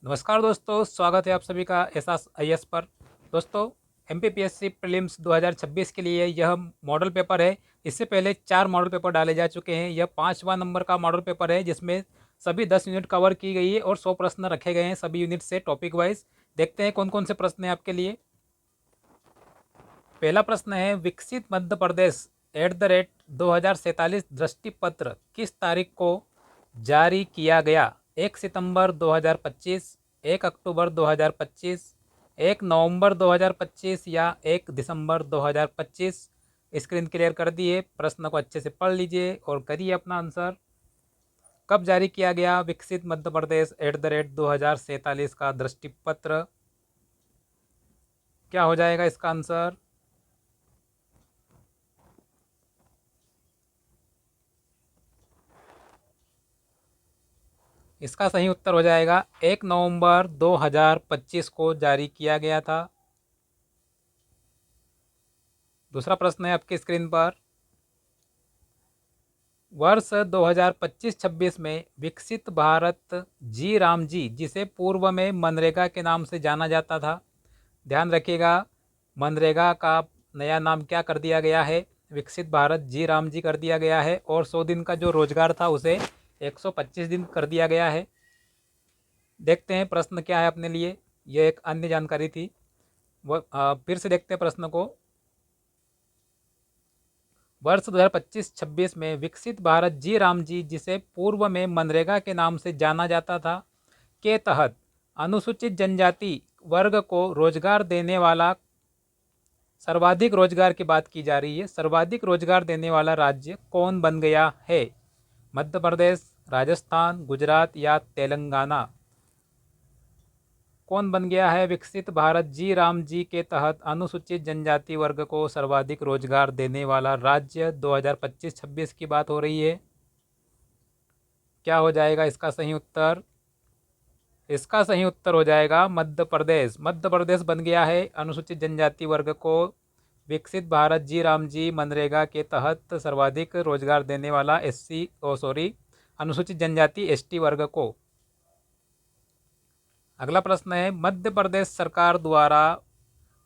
नमस्कार दोस्तों, स्वागत है आप सभी का SSIS पर। दोस्तों, MPPSC प्रीलिम्स 2026 के लिए यह मॉडल पेपर है। इससे पहले 4 मॉडल पेपर डाले जा चुके हैं। यह 5वां नंबर का मॉडल पेपर है जिसमें सभी 10 यूनिट कवर की गई है और 100 प्रश्न रखे गए हैं सभी यूनिट से टॉपिक वाइज। देखते हैं कौन कौन से प्रश्न हैं आपके लिए। पहला प्रश्न है, विकसित मध्य प्रदेश @2047 दृष्टि पत्र किस तारीख को जारी किया गया? 1 सितंबर 2025, 1 अक्टूबर 2025, 1 नवंबर 2025 या 1 दिसंबर 2025। स्क्रीन क्लियर कर दिए। प्रश्न को अच्छे से पढ़ लीजिए और करिए अपना आंसर। कब जारी किया गया विकसित मध्य प्रदेश @2047 का दृष्टि पत्र? क्या हो जाएगा इसका आंसर? इसका सही उत्तर हो जाएगा 1 नवंबर 2025 को जारी किया गया था। दूसरा प्रश्न है आपकी स्क्रीन पर। वर्ष 2025-26 में विकसित भारत जी राम जी, जिसे पूर्व में मनरेगा के नाम से जाना जाता था। ध्यान रखिएगा, मनरेगा का नया नाम क्या कर दिया गया है? विकसित भारत जी राम जी कर दिया गया है। और 100 दिन का जो रोजगार था उसे 125 दिन कर दिया गया है। देखते हैं प्रश्न क्या है अपने लिए। यह एक अन्य जानकारी थी। फिर से देखते हैं प्रश्न को। वर्ष 2025-26 में विकसित भारत जी राम जी, जिसे पूर्व में मनरेगा के नाम से जाना जाता था, के तहत अनुसूचित जनजाति वर्ग को रोजगार देने वाला, सर्वाधिक रोजगार की बात की जा रही है, सर्वाधिक रोजगार देने वाला राज्य कौन बन गया है? मध्य प्रदेश, राजस्थान, गुजरात या तेलंगाना? कौन बन गया है विकसित भारत जी राम जी के तहत अनुसूचित जनजाति वर्ग को सर्वाधिक रोजगार देने वाला राज्य? 2025-26 की बात हो रही है। क्या हो जाएगा इसका सही उत्तर? इसका सही उत्तर हो जाएगा मध्य प्रदेश। मध्य प्रदेश बन गया है अनुसूचित जनजाति वर्ग को विकसित भारत जी राम जी मनरेगा के तहत सर्वाधिक रोजगार देने वाला अनुसूचित जनजाति ST वर्ग को। अगला प्रश्न है, मध्य प्रदेश सरकार द्वारा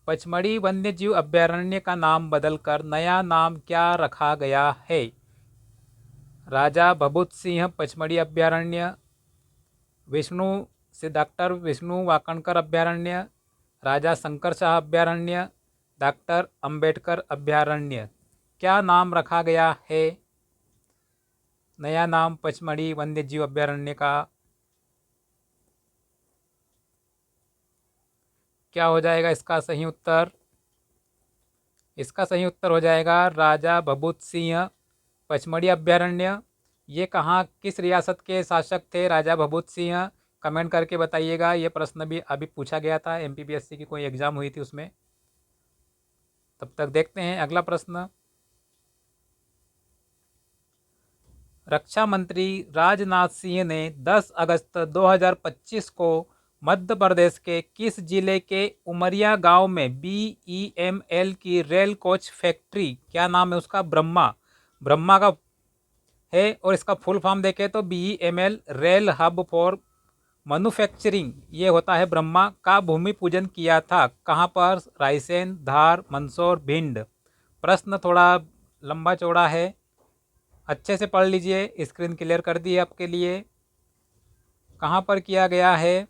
पचमढ़ी वन्यजीव अभयारण्य का नाम बदलकर नया नाम क्या रखा गया है? राजा भभूत सिंह पचमढ़ी अभयारण्य, विष्णु से डॉक्टर विष्णु वाकणकर अभयारण्य, राजा शंकर शाह अभयारण्य, डॉक्टर अंबेडकर अभयारण्य? क्या नाम रखा गया है? नया नाम पचमढ़ी वन्यजीव अभयारण्य का क्या हो जाएगा इसका सही उत्तर? इसका सही उत्तर हो जाएगा राजा भभूत सिंह पचमढ़ी अभयारण्य। ये कहाँ, किस रियासत के शासक थे राजा भभूत सिंह? कमेंट करके बताइएगा। ये प्रश्न भी अभी पूछा गया था, MPPSC की कोई एग्जाम हुई थी उसमें। तब तक देखते हैं अगला प्रश्न। रक्षा मंत्री राजनाथ सिंह ने 10 अगस्त 2025 को मध्य प्रदेश के किस जिले के उमरिया गांव में BEML की रेल कोच फैक्ट्री, क्या नाम है उसका? ब्रह्मा का है। और इसका फुल फॉर्म देखें तो BEML rail hub for manufacturing, ये होता है ब्रह्मा, का भूमि पूजन किया था। कहाँ पर? रायसेन, धार, मंदसौर, भिंड। प्रश्न थोड़ा लंबा चौड़ा है, अच्छे से पढ़ लीजिए। स्क्रीन क्लियर कर दी है आपके लिए। कहाँ पर किया गया है?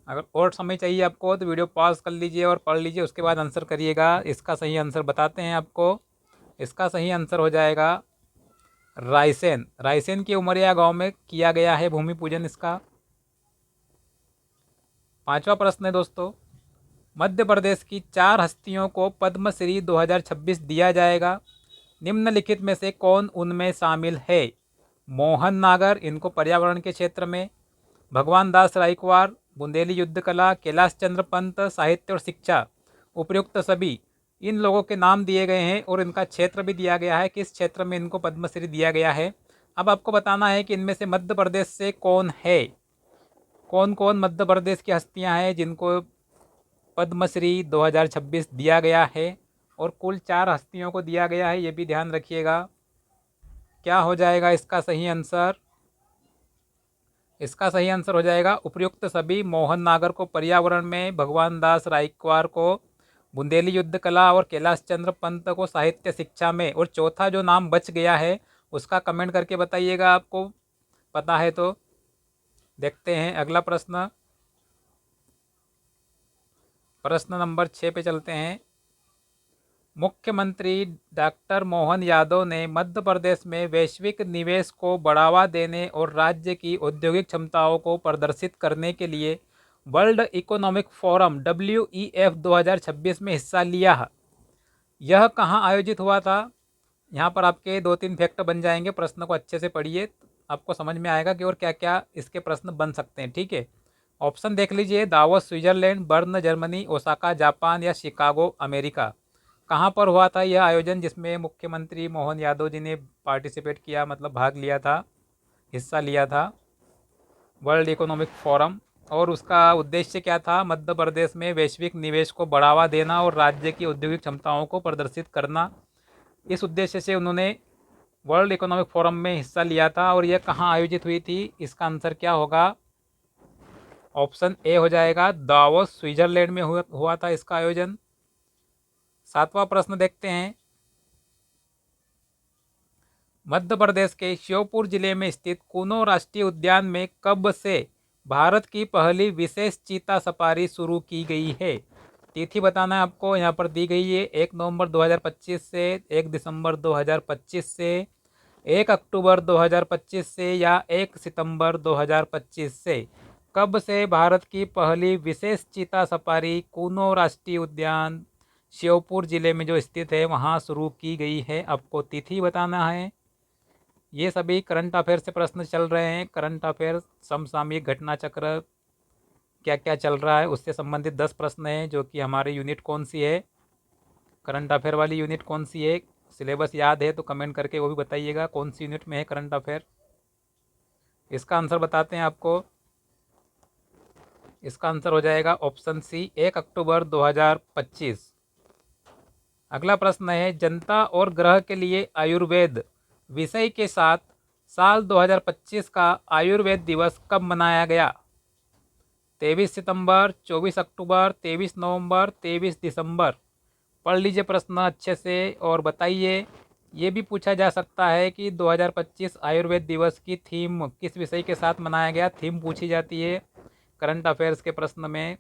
अगर और समय चाहिए आपको तो वीडियो पॉज कर लीजिए और पढ़ लीजिए, उसके बाद आंसर करिएगा। इसका सही आंसर बताते हैं आपको। इसका सही आंसर हो जाएगा रायसेन। रायसेन के उमरिया गांव में किया गया है भूमि पूजन इसका। 5वां प्रश्न है दोस्तों, मध्य प्रदेश की 4 हस्तियों को पद्मश्री 2026 दिया जाएगा। निम्नलिखित में से कौन उनमें शामिल है? मोहन नागर, इनको पर्यावरण के क्षेत्र में, भगवान दास रायकवाड़ बुंदेली युद्ध कला, कैलाश चंद्र पंत साहित्य और शिक्षा। उपयुक्त सभी इन लोगों के नाम दिए गए हैं और इनका क्षेत्र भी दिया गया है, किस क्षेत्र में इनको पद्मश्री दिया गया है। अब आपको बताना है कि इनमें से मध्य प्रदेश से कौन है। कौन कौन मध्य प्रदेश की हस्तियां हैं जिनको पद्मश्री 2026 दिया गया है? और कुल 4 हस्तियों को दिया गया है, ये भी ध्यान रखिएगा। क्या हो जाएगा इसका सही आंसर? इसका सही आंसर हो जाएगा उपर्युक्त सभी। मोहन नागर को पर्यावरण में, भगवान दास रायकवार को बुंदेली युद्ध कला और कैलाश चंद्र पंत को साहित्य शिक्षा में। और चौथा जो नाम बच गया है उसका कमेंट करके बताइएगा आपको पता है तो। देखते हैं अगला प्रश्न, प्रश्न नंबर 6 पे चलते हैं। मुख्यमंत्री डॉक्टर मोहन यादव ने मध्य प्रदेश में वैश्विक निवेश को बढ़ावा देने और राज्य की औद्योगिक क्षमताओं को प्रदर्शित करने के लिए वर्ल्ड इकोनॉमिक फोरम WEF 2026 में हिस्सा लिया। यह कहाँ आयोजित हुआ था? यहाँ पर आपके 2-3 फैक्ट बन जाएंगे। प्रश्न को अच्छे से पढ़िए, आपको समझ में आएगा कि और क्या क्या इसके प्रश्न बन सकते हैं। ठीक है, ऑप्शन देख लीजिए। Davos Switzerland, burn Germany, Osaka Japan या शिकागो अमेरिका। कहाँ पर हुआ था यह आयोजन जिसमें मुख्यमंत्री मोहन यादव जी ने पार्टिसिपेट किया, मतलब भाग लिया था, हिस्सा लिया था? World economic forum. और उसका उद्देश्य क्या था? मध्य प्रदेश में वैश्विक निवेश को बढ़ावा देना और राज्य की औद्योगिक क्षमताओं को प्रदर्शित करना। इस उद्देश्य से उन्होंने वर्ल्ड इकोनॉमिक फोरम में हिस्सा लिया था। और यह कहाँ आयोजित हुई थी? इसका आंसर क्या होगा? ऑप्शन ए हो जाएगा, दावोस स्विट्जरलैंड में हुआ था इसका आयोजन। 7वां प्रश्न देखते हैं। मध्य प्रदेश के श्योपुर जिले में स्थित कूनो राष्ट्रीय उद्यान में कब से भारत की पहली विशेष चीता सफारी शुरू की गई है? तिथि बताना है आपको, यहाँ पर दी गई है 1 नवंबर 2025 से, 1 दिसंबर 2025 से, 1 अक्टूबर 2025 से या 1 सितंबर 2025 से। कब से भारत की पहली विशेष चीता सफारी कूनो राष्ट्रीय उद्यान श्योपुर जिले में जो स्थित है वहाँ शुरू की गई है? आपको तिथि बताना है। ये सभी करंट अफेयर से प्रश्न चल रहे हैं। करंट अफेयर, समसामयिक घटना चक्र, क्या क्या चल रहा है उससे संबंधित 10 प्रश्न हैं। जो कि हमारी यूनिट कौन सी है, करंट अफेयर वाली यूनिट कौन सी है? सिलेबस याद है तो कमेंट करके वो भी बताइएगा कौन सी यूनिट में है करंट अफेयर। इसका आंसर बताते हैं आपको। इसका आंसर हो जाएगा ऑप्शन सी, 1 अक्टूबर 2025। अगला प्रश्न है, जनता और ग्रह के लिए आयुर्वेद विषय के साथ साल 2025 का आयुर्वेद दिवस कब मनाया गया? 23 सितंबर, 24 अक्टूबर, 23 नवंबर, 23 दिसंबर। पढ़ लीजिए प्रश्न अच्छे से और बताइए। ये भी पूछा जा सकता है कि 2025 आयुर्वेद दिवस की थीम किस विषय के साथ मनाया गया? थीम पूछी जाती है करंट अफेयर्स के प्रश्न में।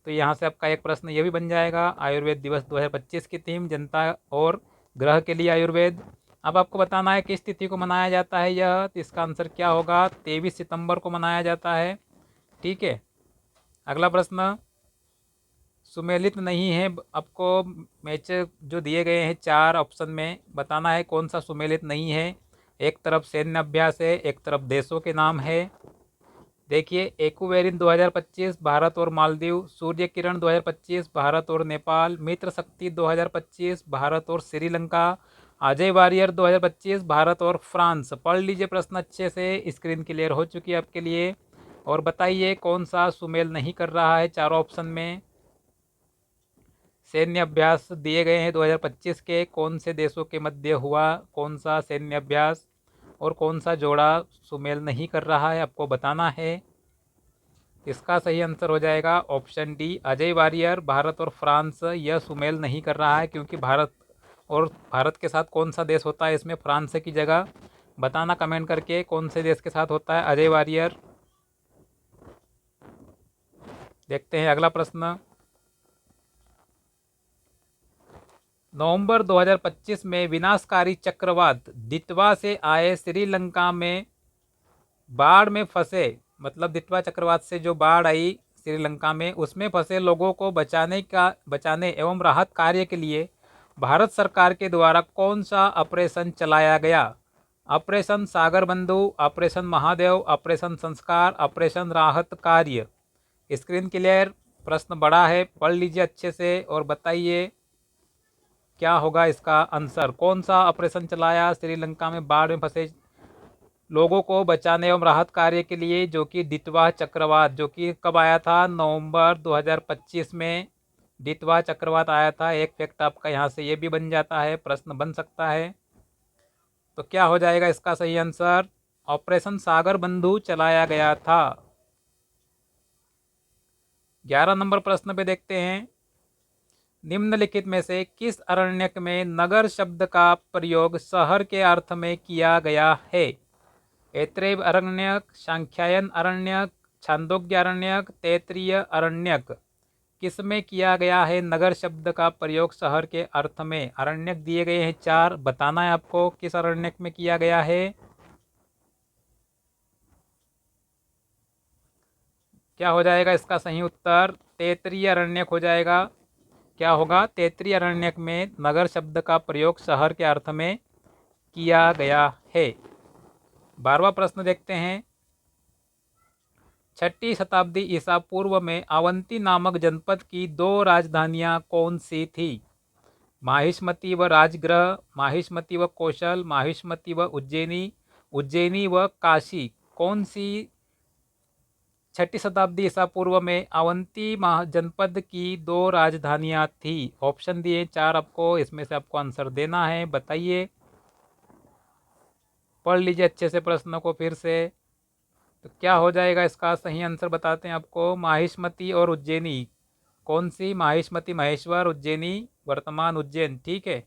तो यहाँ से आपका एक प्रश्न ये भी बन जाएगा, आयुर्वेद दिवस 2025 की थीम जनता और ग्रह के लिए आयुर्वेद। अब आपको बताना है किस तिथि को मनाया जाता है यह, तो इसका आंसर क्या होगा? 23 सितंबर को मनाया जाता है। ठीक है, अगला प्रश्न सुमेलित नहीं है। आपको मैच जो दिए गए हैं 4 ऑप्शन में बताना है कौन सा सुमेलित नहीं है। एक तरफ सैन्य अभ्यास है, एक तरफ देशों के नाम है। देखिए, एक्वेरिन 2025 भारत और मालदीव, सूर्य किरण 2025 भारत और नेपाल, मित्र शक्ति 2025 भारत और श्रीलंका, अजय वारियर 2025 भारत और फ्रांस। पढ़ लीजिए प्रश्न अच्छे से, स्क्रीन क्लियर हो चुकी है आपके लिए। और बताइए कौन सा सुमेल नहीं कर रहा है चारों ऑप्शन में। सैन्य अभ्यास दिए गए हैं 2025 के, कौन से देशों के मध्य हुआ कौन सा सैन्य अभ्यास, और कौन सा जोड़ा सुमेल नहीं कर रहा है आपको बताना है। इसका सही आंसर हो जाएगा ऑप्शन डी, अजय वारियर। भारत और फ्रांस यह सुमेल नहीं कर रहा है क्योंकि भारत के साथ कौन सा देश होता है इसमें फ्रांस की जगह? बताना कमेंट करके कौन से देश के साथ होता है अजय वारियर। देखते हैं अगला प्रश्न। नवंबर 2025 में विनाशकारी चक्रवात दितवा से आए श्रीलंका में बाढ़ में फंसे, मतलब दितवा चक्रवात से जो बाढ़ आई श्रीलंका में, उसमें फंसे लोगों को बचाने एवं राहत कार्य के लिए भारत सरकार के द्वारा कौन सा ऑपरेशन चलाया गया? ऑपरेशन सागर बंधु, ऑपरेशन महादेव, ऑपरेशन संस्कार, ऑपरेशन राहत कार्य। स्क्रीन क्लियर, प्रश्न बड़ा है, पढ़ लीजिए अच्छे से और बताइए क्या होगा इसका आंसर। कौन सा ऑपरेशन चलाया श्रीलंका में बाढ़ में फंसे लोगों को बचाने एवं राहत कार्य के लिए, जो कि दितवा चक्रवात, जो कि कब आया था? नवंबर 2025 में दितवा चक्रवात आया था। एक फैक्ट आपका यहाँ से ये भी बन जाता है, प्रश्न बन सकता है। तो क्या हो जाएगा इसका सही आंसर? ऑपरेशन सागर बंधु चलाया गया था? 11 नंबर प्रश्न पे देखते हैं, निम्नलिखित में से किस अरण्यक में नगर शब्द का प्रयोग शहर के अर्थ में किया गया है? ऐत्रेय अरण्यक, सांख्यायन अरण्यक, छांदोग्य अरण्यक, तैत्तिरीय अरण्यक। किसमें किया गया है नगर शब्द का प्रयोग शहर के अर्थ में? अरण्यक दिए गए हैं 4, बताना है आपको किस अरण्यक में किया गया है। क्या हो जाएगा इसका सही उत्तर? तैत्तिरीय अरण्यक हो जाएगा। क्या होगा? तैत्तिरीय अरण्यक में नगर शब्द का प्रयोग शहर के अर्थ में किया गया है। 12वां प्रश्न देखते हैं, 6ठी शताब्दी ईसा पूर्व में अवंती नामक जनपद की 2 राजधानियां कौन सी थी? माहिष्मती व राजगृह, माहिष्मती व कौशल, माहिष्मती व उज्जैनी, उज्जैनी व काशी। कौन सी 6ठी शताब्दी ईसा पूर्व में अवंती जनपद की 2 राजधानियां थी? ऑप्शन दिए 4 आपको, इसमें से आपको आंसर देना है। बताइए, पढ़ लीजिए अच्छे से प्रश्न को फिर से। तो क्या हो जाएगा इसका सही आंसर बताते हैं आपको, माहिष्मती और उज्जैनी। कौन सी? माहिष्मती महेश्वर, उज्जैनी वर्तमान उज्जैन। ठीक है।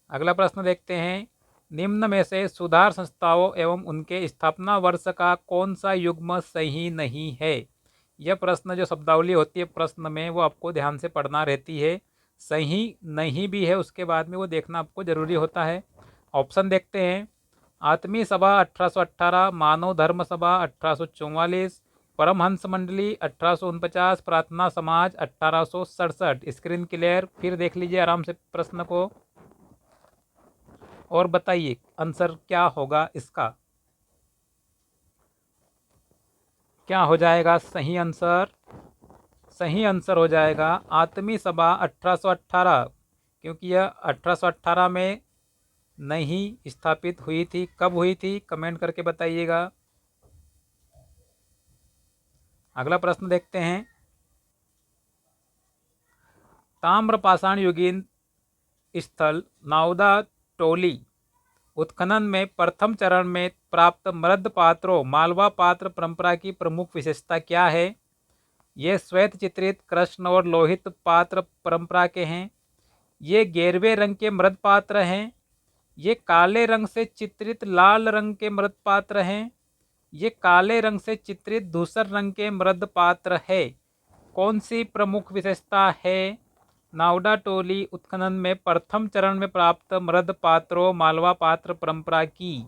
अगला प्रश्न देखते हैं, निम्न में से सुधार संस्थाओं एवं उनके स्थापना वर्ष का कौन सा युग्म सही नहीं है? यह प्रश्न जो शब्दावली होती है प्रश्न में, वो आपको ध्यान से पढ़ना रहती है। सही नहीं भी है उसके बाद में वो देखना आपको जरूरी होता है। ऑप्शन देखते हैं, आत्मीय सभा 1818, मानव धर्म सभा 1844, परमहंस मंडली 1849, प्रार्थना समाज 1867। Screen clear? फिर देख लीजिए आराम से प्रश्न को और बताइए आंसर क्या होगा इसका। क्या हो जाएगा सही आंसर? सही आंसर हो जाएगा आत्मीय सभा 1818, क्योंकि यह 1818 में नहीं स्थापित हुई थी। कब हुई थी कमेंट करके बताइएगा। अगला प्रश्न देखते हैं, ताम्रपाषाण युगीन स्थल नाउदा टोली उत्खनन में प्रथम चरण में प्राप्त मृद पात्रों मालवा पात्र परंपरा की प्रमुख विशेषता क्या है? ये श्वेत चित्रित कृष्ण और लोहित पात्र परंपरा के हैं। ये गेरवे रंग के मृद पात्र हैं। ये काले रंग से चित्रित लाल रंग के मृद पात्र हैं। ये काले रंग से चित्रित धूसर रंग के मृद पात्र है। कौन सी प्रमुख विशेषता है नाउडा टोली उत्खनन में प्रथम चरण में प्राप्त मृद पात्रों मालवा पात्र परंपरा की?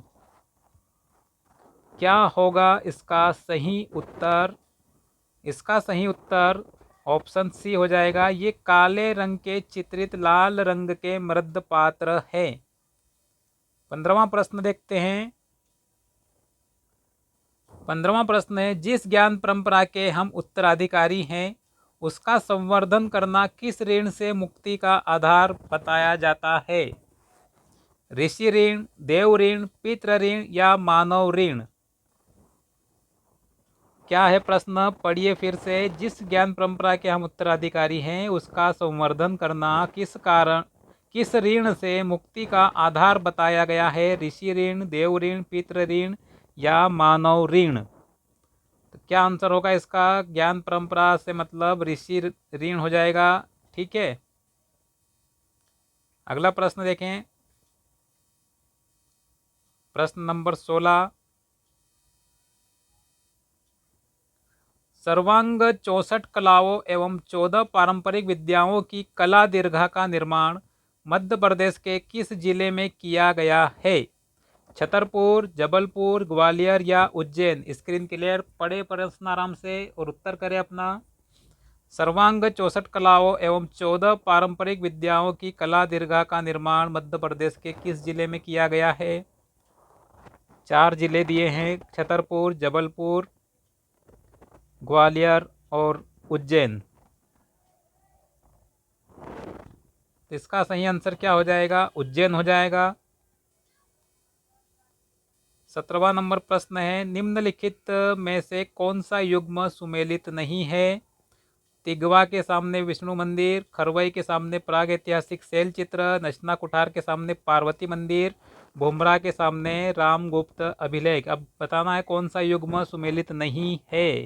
क्या होगा इसका सही उत्तर? इसका सही उत्तर ऑप्शन सी हो जाएगा, ये काले रंग के चित्रित लाल रंग के मृद पात्र है। 15वां प्रश्न देखते हैं। 15वां प्रश्न है, जिस ज्ञान परंपरा के हम उत्तराधिकारी हैं उसका संवर्धन करना किस ऋण से मुक्ति का आधार बताया जाता है? ऋषि ऋण, देव ऋण, पितृ ऋण या मानव ऋण? क्या है प्रश्न? पढ़िए फिर से। जिस ज्ञान परंपरा के हम उत्तराधिकारी हैं उसका संवर्धन करना किस ऋण से मुक्ति का आधार बताया गया है? ऋषि ऋण, देव ऋण, पितृ ऋण या मानव ऋण? तो क्या आंसर होगा इसका? ज्ञान परंपरा से मतलब ऋषि ऋण हो जाएगा। ठीक है। अगला प्रश्न देखें, प्रश्न नंबर 16, सर्वांग 64 कलाओं एवं 14 पारंपरिक विद्याओं की कला दीर्घा का निर्माण मध्य प्रदेश के किस जिले में किया गया है? छतरपुर, जबलपुर, ग्वालियर या उज्जैन? Screen clear? पढ़े प्रश्न आराम से और उत्तर करें अपना। सर्वांग 64 कलाओं एवं 14 पारंपरिक विद्याओं की कला दीर्घा का निर्माण मध्य प्रदेश के किस जिले में किया गया है? 4 जिले दिए हैं, छतरपुर, जबलपुर, ग्वालियर और उज्जैन। तो इसका सही आंसर क्या हो जाएगा? उज्जैन हो जाएगा। 17वां नंबर प्रश्न है, निम्नलिखित में से कौन सा युग्म सुमेलित नहीं है? तिगवा के सामने विष्णु मंदिर, खरवई के सामने प्राग ऐतिहासिक शैल चित्र, नचना कुठार के सामने पार्वती मंदिर, भुमरा के सामने रामगुप्त अभिलेख। अब बताना है कौन सा युग्म सुमेलित नहीं है।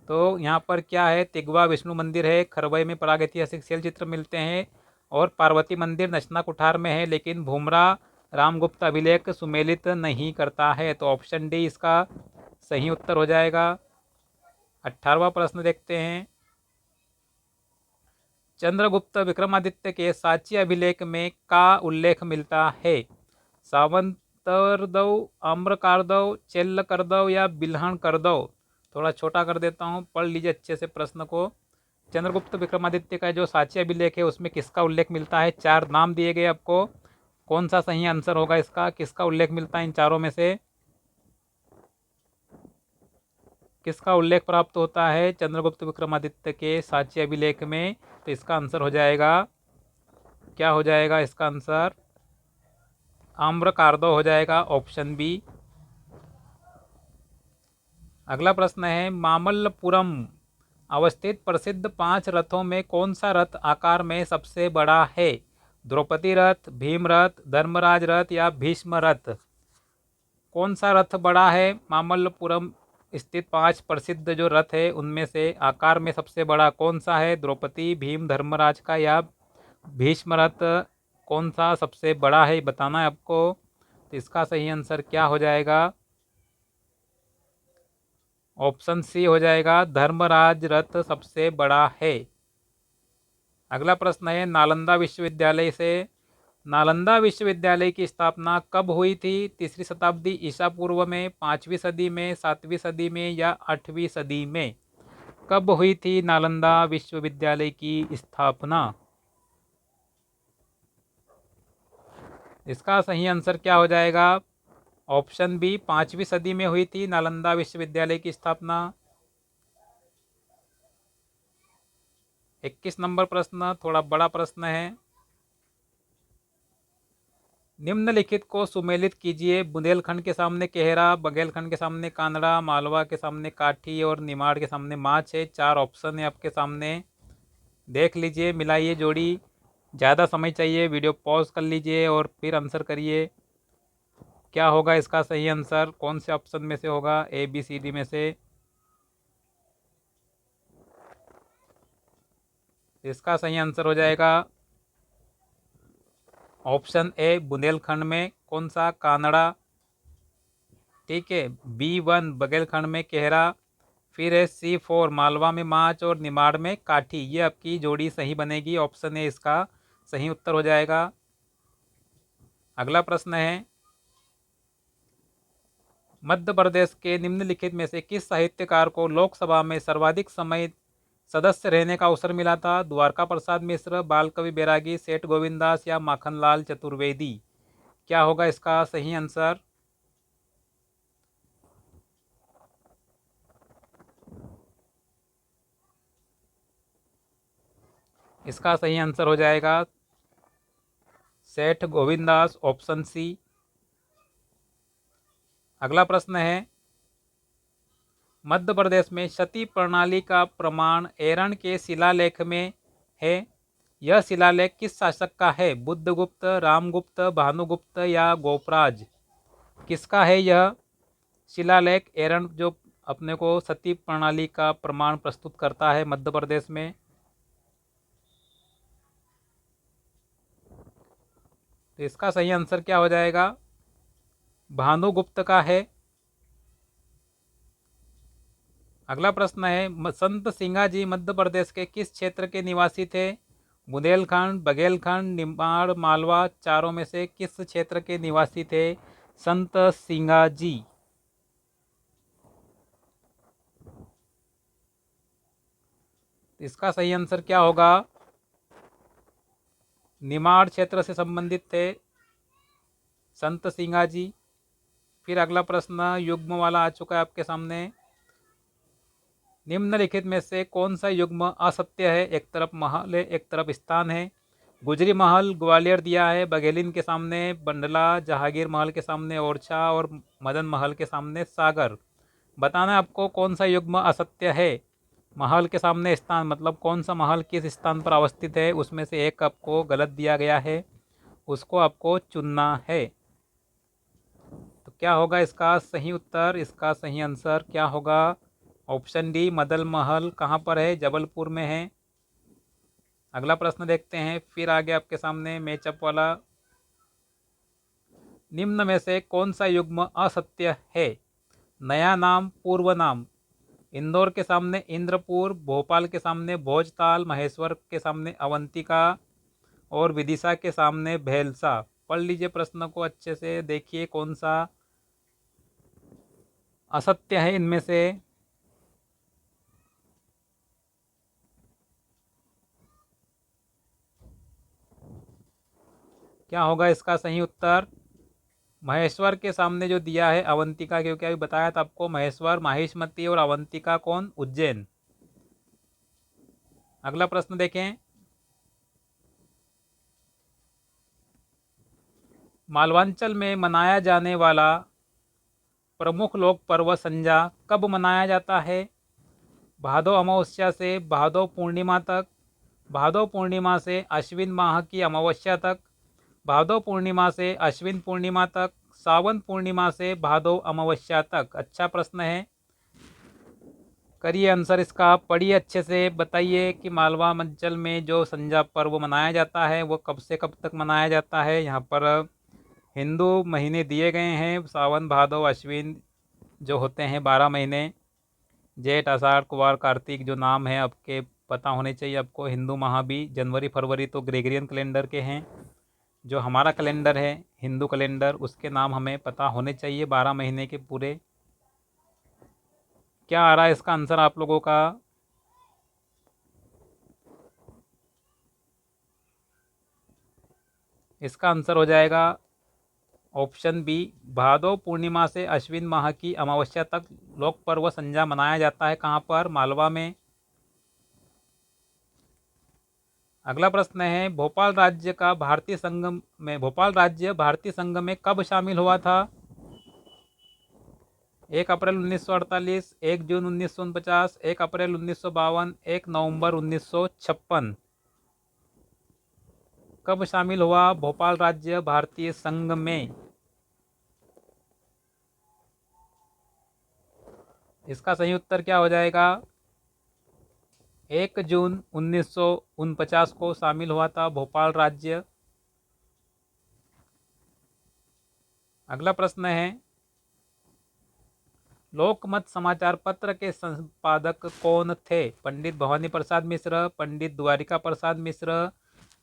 तो यहाँ पर क्या है, तिगवा विष्णु मंदिर है, खरवई में प्राग ऐतिहासिक शैल चित्र मिलते हैं और पार्वती मंदिर नचना कुठार में है, लेकिन भुमरा रामगुप्त अभिलेख सुमेलित नहीं करता है। तो ऑप्शन डी इसका सही उत्तर हो जाएगा। 18वां प्रश्न देखते हैं। चंद्रगुप्त विक्रमादित्य के साची अभिलेख में का उल्लेख मिलता है? सावंतरदव, आम्रकारदव, चेल्लकरदव या बिल्हणकरदव? थोड़ा छोटा कर देता हूँ, पढ़ लीजिए अच्छे से प्रश्न को। चंद्रगुप्त विक्रमादित्य का जो साची अभिलेख है उसमें किसका उल्लेख मिलता है? 4 नाम दिए गए आपको, कौन सा सही आंसर होगा इसका? किसका उल्लेख मिलता है इन चारों में से? किसका उल्लेख प्राप्त होता है चंद्रगुप्त विक्रमादित्य के साची अभिलेख में? तो इसका आंसर हो जाएगा, क्या हो जाएगा इसका आंसर? आम्रकारदव हो जाएगा, ऑप्शन बी। अगला प्रश्न है, मामल्लपुरम अवस्थित प्रसिद्ध 5 रथों में कौन सा रथ आकार में सबसे बड़ा है? द्रौपदी रथ, भीम रथ, धर्मराज रथ या भीष्म रथ? कौन सा रथ बड़ा है? मामल्लपुरम स्थित 5 प्रसिद्ध जो रथ है उनमें से आकार में सबसे बड़ा कौन सा है? द्रौपदी, भीम, धर्मराज का या भीष्म रथ? कौन सा सबसे बड़ा है बताना है आपको। तो इसका सही आंसर क्या हो जाएगा? ऑप्शन सी हो जाएगा, धर्मराज रथ सबसे बड़ा है। अगला प्रश्न है, नालंदा विश्वविद्यालय की स्थापना कब हुई थी? 3री शताब्दी ईसा पूर्व में, 5वीं सदी में, 7वीं सदी में या 8वीं सदी में? कब हुई थी नालंदा विश्वविद्यालय की स्थापना? इसका सही आंसर क्या हो जाएगा? ऑप्शन बी, 5वीं सदी में हुई थी नालंदा विश्वविद्यालय की स्थापना। 21 नंबर प्रश्न थोड़ा बड़ा प्रश्न है। निम्नलिखित को सुमेलित कीजिए। बुंदेलखंड के सामने केहरा, बघेलखंड के सामने कानड़ा, मालवा के सामने काठी और निमाड़ के सामने माछ है। 4 ऑप्शन है आपके सामने, देख लीजिए, मिलाइए जोड़ी। ज़्यादा समय चाहिए, वीडियो पॉज कर लीजिए और फिर आंसर करिए। क्या होगा इसका सही आंसर? कौन से ऑप्शन में से होगा? ए, बी, सी, डी में से? इसका सही आंसर हो जाएगा ऑप्शन ए, बुंदेलखंड में। कौन सा? कानड़ा। ठीक है, B1 बघेलखंड में केहरा, फिर है C4 मालवा में माछ और निमाड़ में काठी। ये आपकी जोड़ी सही बनेगी, ऑप्शन ए इसका सही उत्तर हो जाएगा। अगला प्रश्न है, मध्य प्रदेश के निम्नलिखित में से किस साहित्यकार को लोकसभा में सर्वाधिक समय सदस्य रहने का अवसर मिला था? द्वारका प्रसाद मिश्र, बाल कवि बैरागी, सेठ गोविंदास या माखनलाल चतुर्वेदी? क्या होगा इसका सही आंसर? इसका सही आंसर हो जाएगा सेठ गोविंदास, ऑप्शन सी। अगला प्रश्न है, मध्य प्रदेश में सती प्रणाली का प्रमाण एरन के शिलालेख में है। यह शिलालेख किस शासक का है? बुद्धगुप्त, रामगुप्त, भानुगुप्त या गोपराज? किसका है यह शिलालेख? एरन जो अपने को सती प्रणाली का प्रमाण प्रस्तुत करता है मध्य प्रदेश में। तो इसका सही आंसर क्या हो जाएगा? भानुगुप्त का है। अगला प्रश्न है, संत सिंगाजी मध्य प्रदेश के किस क्षेत्र के निवासी थे? बुंदेलखंड, बघेलखंड, निमाड़, मालवा? चारों में से किस क्षेत्र के निवासी थे संत सिंगाजी? इसका सही आंसर क्या होगा? निमाड़ क्षेत्र से संबंधित थे संत सिंगाजी। फिर अगला प्रश्न युग्म वाला आ चुका है आपके सामने। निम्नलिखित में से कौन सा युग्म असत्य है? एक तरफ महल है, एक तरफ स्थान है। गुजरी महल ग्वालियर दिया है बघेलिन के सामने, बंडला जहांगीर महल के सामने ओरछा और मदन महल के सामने सागर। बताना है आपको कौन सा युग्म असत्य है। महल के सामने स्थान मतलब कौन सा महल किस स्थान पर अवस्थित है, उसमें से एक आपको गलत दिया गया है, उसको आपको चुनना है। तो क्या होगा इसका सही उत्तर, इसका सही आंसर क्या होगा? ऑप्शन डी, मदल महल कहाँ पर है? जबलपुर में है। अगला प्रश्न देखते हैं, फिर आगे आपके सामने मैचअप वाला। निम्न में से कौन सा युग्म असत्य है? नया नाम, पूर्व नाम। इंदौर के सामने इंद्रपुर, भोपाल के सामने भोजताल, महेश्वर के सामने अवंतिका और विदिशा के सामने भैलसा। पढ़ लीजिए प्रश्न को अच्छे से, देखिए कौन सा असत्य है इनमें से। क्या होगा इसका सही उत्तर? महेश्वर के सामने जो दिया है अवंतिका, क्योंकि अभी बताया था आपको महेश्वर माहिष्मती और अवंतिका कौन? उज्जैन। अगला प्रश्न देखें, मालवांचल में मनाया जाने वाला प्रमुख लोक पर्व संजा कब मनाया जाता है? भादो अमावस्या से भादो पूर्णिमा तक, भादो पूर्णिमा से अश्विन माह की अमावस्या तक, भादो पूर्णिमा से अश्विन पूर्णिमा तक, सावन पूर्णिमा से भादो अमावस्या तक। अच्छा प्रश्न है, करिए आंसर इसका, पढ़िए अच्छे से, बताइए कि मालवा अंचल में जो संजा पर्व मनाया जाता है वो कब से कब तक मनाया जाता है। यहाँ पर हिंदू महीने दिए गए हैं, सावन भादो अश्विन जो होते हैं 12 महीने, जेठ आषाढ़ कुवार कार्तिक जो नाम है आपके पता होने चाहिए आपको। हिंदू माह भी जनवरी फरवरी तो ग्रेगरियन कैलेंडर के हैं, जो हमारा कैलेंडर है हिंदू कैलेंडर उसके नाम हमें पता होने चाहिए 12 महीने के पूरे। क्या आ रहा है इसका आंसर आप लोगों का? इसका आंसर हो जाएगा ऑप्शन बी, भादो पूर्णिमा से अश्विन माह की अमावस्या तक लोक पर्व संजा मनाया जाता है। कहाँ पर? मालवा में। अगला प्रश्न है, भोपाल राज्य का भारतीय संघ में, भोपाल राज्य भारतीय संघ में कब शामिल हुआ था? 1 अप्रैल 1948, 1 जून 1949, 1 अप्रैल 1952, 1 नवंबर 1956। कब शामिल हुआ भोपाल राज्य भारतीय संघ में? इसका सही उत्तर क्या हो जाएगा? 1 जून 1949 को शामिल हुआ था भोपाल राज्य। अगला प्रश्न है, लोकमत समाचार पत्र के संपादक कौन थे? पंडित भवानी प्रसाद मिश्र, पंडित द्वारिका प्रसाद मिश्र,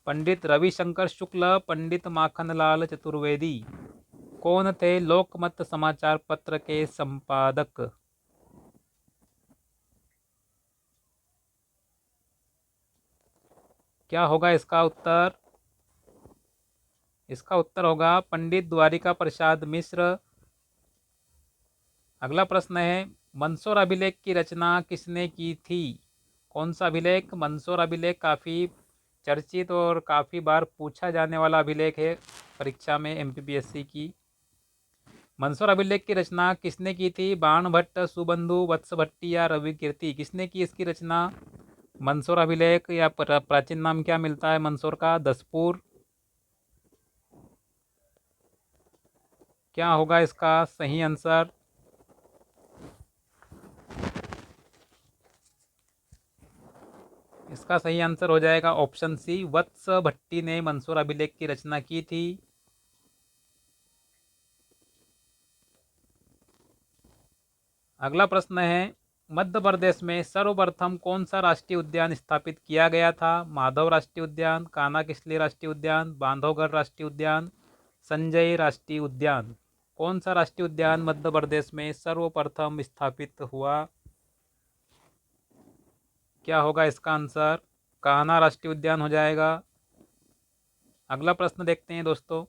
पंडित रविशंकर शुक्ल, पंडित माखनलाल चतुर्वेदी। कौन थे लोकमत समाचार पत्र के संपादक? क्या होगा इसका उत्तर? इसका उत्तर होगा पंडित द्वारिका प्रसाद मिश्र। अगला प्रश्न है, मंदसौर अभिलेख की रचना किसने की थी? कौन सा अभिलेख? मंदसौर अभिलेख काफ़ी चर्चित और काफ़ी बार पूछा जाने वाला अभिलेख है परीक्षा में एमपीपीएससी की। मंदसौर अभिलेख की रचना किसने की थी? बाणभट्ट, सुबंधु, वत्स भट्टी या रवि कीर्ति। किसने की इसकी रचना? मंदसौर अभिलेख या प्राचीन नाम क्या मिलता है मंदसौर का? दसपुर। क्या होगा इसका सही आंसर? इसका सही आंसर हो जाएगा ऑप्शन सी, वत्स भट्टी ने मंदसौर अभिलेख की रचना की थी। अगला प्रश्न है, मध्य प्रदेश में सर्वप्रथम कौन सा राष्ट्रीय उद्यान स्थापित किया गया था? माधव राष्ट्रीय उद्यान, कान्हा किसली राष्ट्रीय उद्यान, बांधवगढ़ राष्ट्रीय उद्यान, संजय राष्ट्रीय उद्यान। कौन सा राष्ट्रीय उद्यान मध्य प्रदेश में सर्वप्रथम स्थापित हुआ? क्या होगा इसका आंसर? कान्हा राष्ट्रीय उद्यान हो जाएगा। अगला प्रश्न देखते हैं दोस्तों,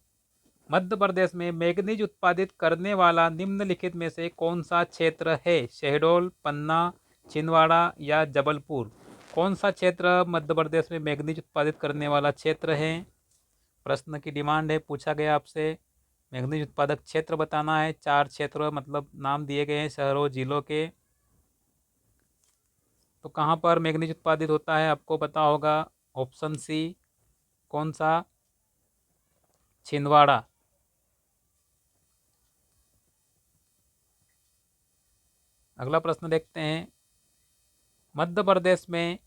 मध्य प्रदेश में मैंगनीज उत्पादित करने वाला निम्नलिखित में से कौन सा क्षेत्र है? शहडोल, पन्ना, छिंदवाड़ा या जबलपुर। कौन सा क्षेत्र मध्य प्रदेश में मैंगनीज उत्पादित करने वाला क्षेत्र है? प्रश्न की डिमांड है, पूछा गया आपसे मैंगनीज उत्पादक क्षेत्र बताना है। 4 क्षेत्र मतलब नाम दिए गए हैं शहरों जिलों के। तो कहाँ पर मैग्नीज उत्पादित होता है आपको पता होगा। ऑप्शन सी, कौन सा, छिंदवाड़ा। अगला प्रश्न देखते हैं। मध्य प्रदेश में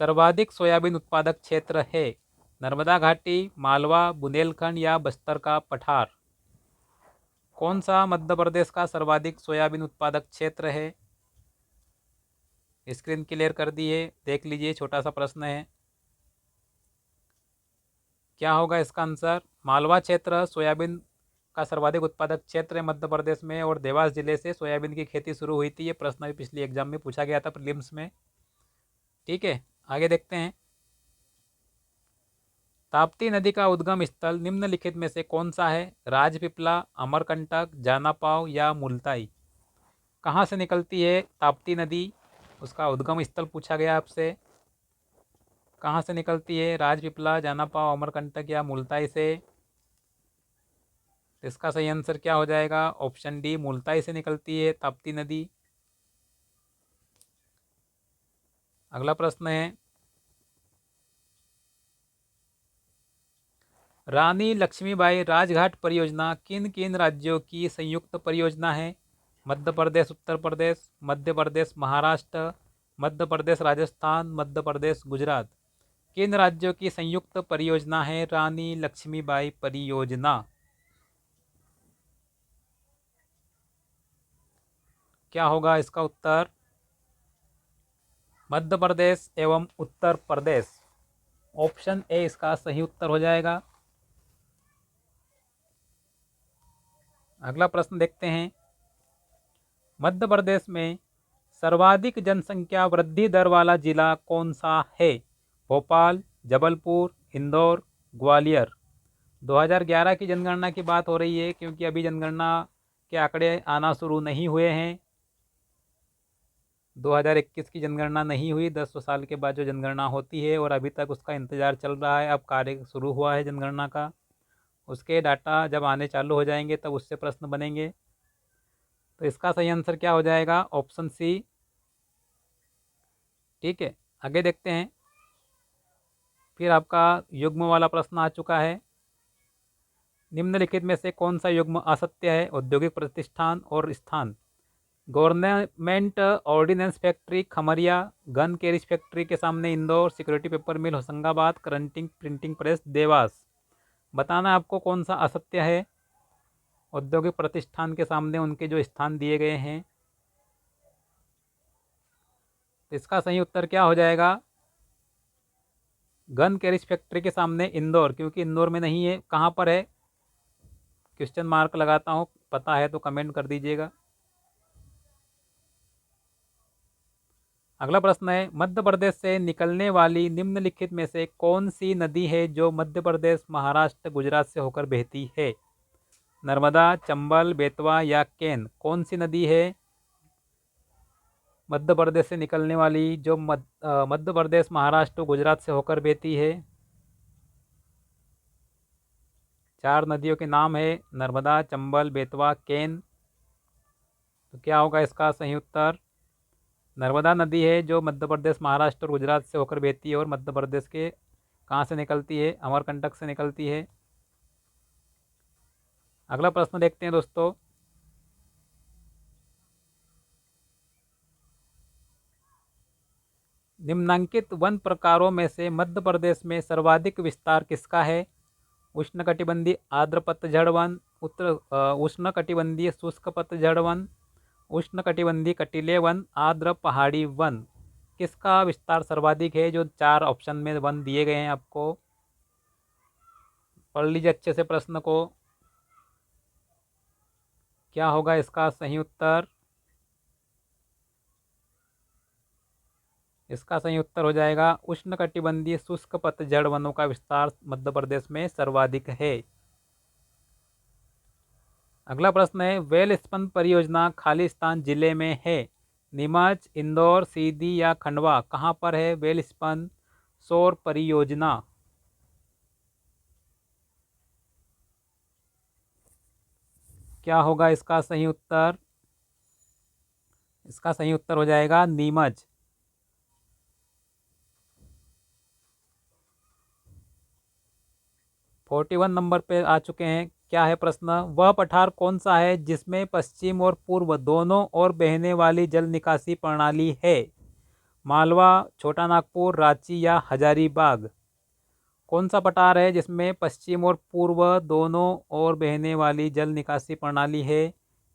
सर्वाधिक सोयाबीन उत्पादक क्षेत्र है। नर्मदा घाटी, मालवा, बुंदेलखंड या बस्तर का पठार। कौन सा मध्य प्रदेश का सर्वाधिक सोयाबीन उत्पादक क्षेत्र है। स्क्रीन क्लियर कर दी है, देख लीजिए, छोटा सा प्रश्न है। क्या होगा इसका आंसर। मालवा क्षेत्र सोयाबीन का सर्वाधिक उत्पादक क्षेत्र है मध्य प्रदेश में, और देवास जिले से सोयाबीन की खेती शुरू हुई थी। ये प्रश्न भी पिछले एग्जाम में पूछा गया था, प्रीलिम्स में। ठीक है, आगे देखते हैं। ताप्ती नदी का उद्गम स्थल निम्नलिखित में से कौन सा है। राजपीपला, अमरकंटक, जानापाव या मुल्ताई। कहाँ से निकलती है ताप्ती नदी, उसका उद्गम स्थल पूछा गया आपसे। कहाँ से निकलती है, राजपीपला, जानापाव, अमरकंटक या मुल्ताई से। तो इसका सही आंसर क्या हो जाएगा। ऑप्शन डी, मुल्ताई से निकलती है ताप्ती नदी। अगला प्रश्न है। रानी लक्ष्मीबाई राजघाट परियोजना किन किन राज्यों की संयुक्त परियोजना है। मध्य प्रदेश, उत्तर प्रदेश, मध्य प्रदेश महाराष्ट्र, मध्य प्रदेश राजस्थान, मध्य प्रदेश गुजरात। किन राज्यों की संयुक्त परियोजना है रानी लक्ष्मीबाई परियोजना। क्या होगा इसका उत्तर। मध्य प्रदेश एवं उत्तर प्रदेश। ऑप्शन ए इसका सही उत्तर हो जाएगा। अगला प्रश्न देखते हैं। मध्य प्रदेश में सर्वाधिक जनसंख्या वृद्धि दर वाला जिला कौन सा है। भोपाल, जबलपुर, इंदौर, ग्वालियर। 2011 की जनगणना की बात हो रही है, क्योंकि अभी जनगणना के आंकड़े आना शुरू नहीं हुए हैं। 2021 की जनगणना नहीं हुई, 10 साल के बाद जो जनगणना होती है, और अभी तक उसका इंतज़ार चल रहा है। अब कार्य शुरू हुआ है जनगणना का, उसके डाटा जब आने चालू हो जाएंगे तब उससे प्रश्न बनेंगे। तो इसका सही आंसर क्या हो जाएगा। Option C. ठीक है, आगे देखते हैं। फिर आपका युग्म वाला प्रश्न आ चुका है। निम्नलिखित में से कौन सा युग्म असत्य है। औद्योगिक प्रतिष्ठान और स्थान। Government ordnance factory Khamaria, gun carriage factory के सामने Indore, security paper mill Hoshangabad, करंटिंग प्रिंटिंग प्रेस देवास। बताना आपको कौन सा असत्य है। औद्योगिक प्रतिष्ठान के सामने उनके जो स्थान दिए गए हैं। तो इसका सही उत्तर क्या हो जाएगा। गन कैरिज फैक्ट्री के सामने इंदौर, क्योंकि इंदौर में नहीं है। कहाँ पर है, क्वेश्चन मार्क लगाता हूँ, पता है तो कमेंट कर दीजिएगा। अगला प्रश्न है। मध्य प्रदेश से निकलने वाली निम्नलिखित में से कौन सी नदी है जो मध्य प्रदेश, महाराष्ट्र, गुजरात से होकर बहती है। नर्मदा, चंबल, बेतवा या केन। कौन सी नदी है मध्य प्रदेश से निकलने वाली जो मध्य प्रदेश, महाराष्ट्र, गुजरात से होकर बहती है। 4 नदियों के नाम है, नर्मदा, चंबल, बेतवा, केन। तो क्या होगा इसका सही उत्तर। नर्मदा नदी है जो मध्य प्रदेश, महाराष्ट्र और गुजरात से होकर बहती है, और मध्य प्रदेश के कहाँ से निकलती है, अमरकंटक से निकलती है। अगला प्रश्न देखते हैं दोस्तों। निम्नांकित वन प्रकारों में से मध्य प्रदेश में सर्वाधिक विस्तार किसका है। उष्णकटिबंधीय आर्द्र पतझड़ वन, उष्णकटिबंधीय शुष्क पतझड़ वन, उष्णकटिबंधीय कटीले वन, आर्द्र पहाड़ी वन। किसका विस्तार सर्वाधिक है। जो 4 ऑप्शन में वन दिए गए हैं आपको, पढ़ लीजिए अच्छे से प्रश्न को। क्या होगा इसका सही उत्तर। इसका सही उत्तर हो जाएगा उष्णकटिबंधीय शुष्क पतझड़ वनों का विस्तार मध्य प्रदेश में सर्वाधिक है। अगला प्रश्न है। वेलस्पन परियोजना खालिस्तान जिले में है। नीमच, इंदौर, सीधी या खंडवा। कहाँ पर है वेलस्पन सौर परियोजना। क्या होगा इसका सही उत्तर। इसका सही उत्तर हो जाएगा नीमच। 41 नंबर पे आ चुके हैं। क्या है प्रश्न? वह पठार कौन सा है जिसमें पश्चिम और पूर्व दोनों ओर बहने वाली जल निकासी प्रणाली है? मालवा, छोटा नागपुर, रांची या हजारीबाग? कौन सा पठार है जिसमें पश्चिम और पूर्व दोनों ओर बहने वाली जल निकासी प्रणाली है?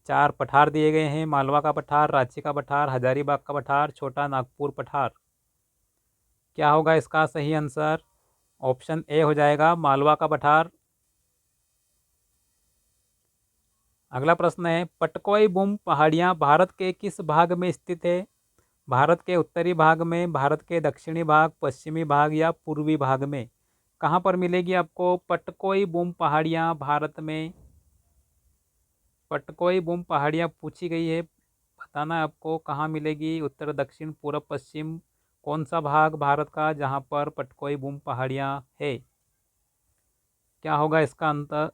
चार पठार दिए गए हैं। मालवा का पठार, रांची का पठार, हजारीबाग का पठार, छोटा नागपुर पठार। क्या होगा इसका सही आंसर? ऑप्शन ए हो जाएगा मालवा का पठार। अगला प्रश्न है, पटकोई बुम पहाड़ियाँ भारत के किस भाग में स्थित है? भारत के उत्तरी भाग में, भारत के दक्षिणी भाग, पश्चिमी भाग या पूर्वी भाग में? कहाँ पर मिलेगी आपको पटकोई बुम पहाड़ियाँ भारत में? पटकोई बुम पहाड़ियाँ पूछी गई है, बताना है आपको कहाँ मिलेगी। उत्तर, दक्षिण, पूर्व, पश्चिम, कौन सा भाग भारत का जहाँ पर पटकोई बुम पहाड़ियाँ है? क्या होगा इसका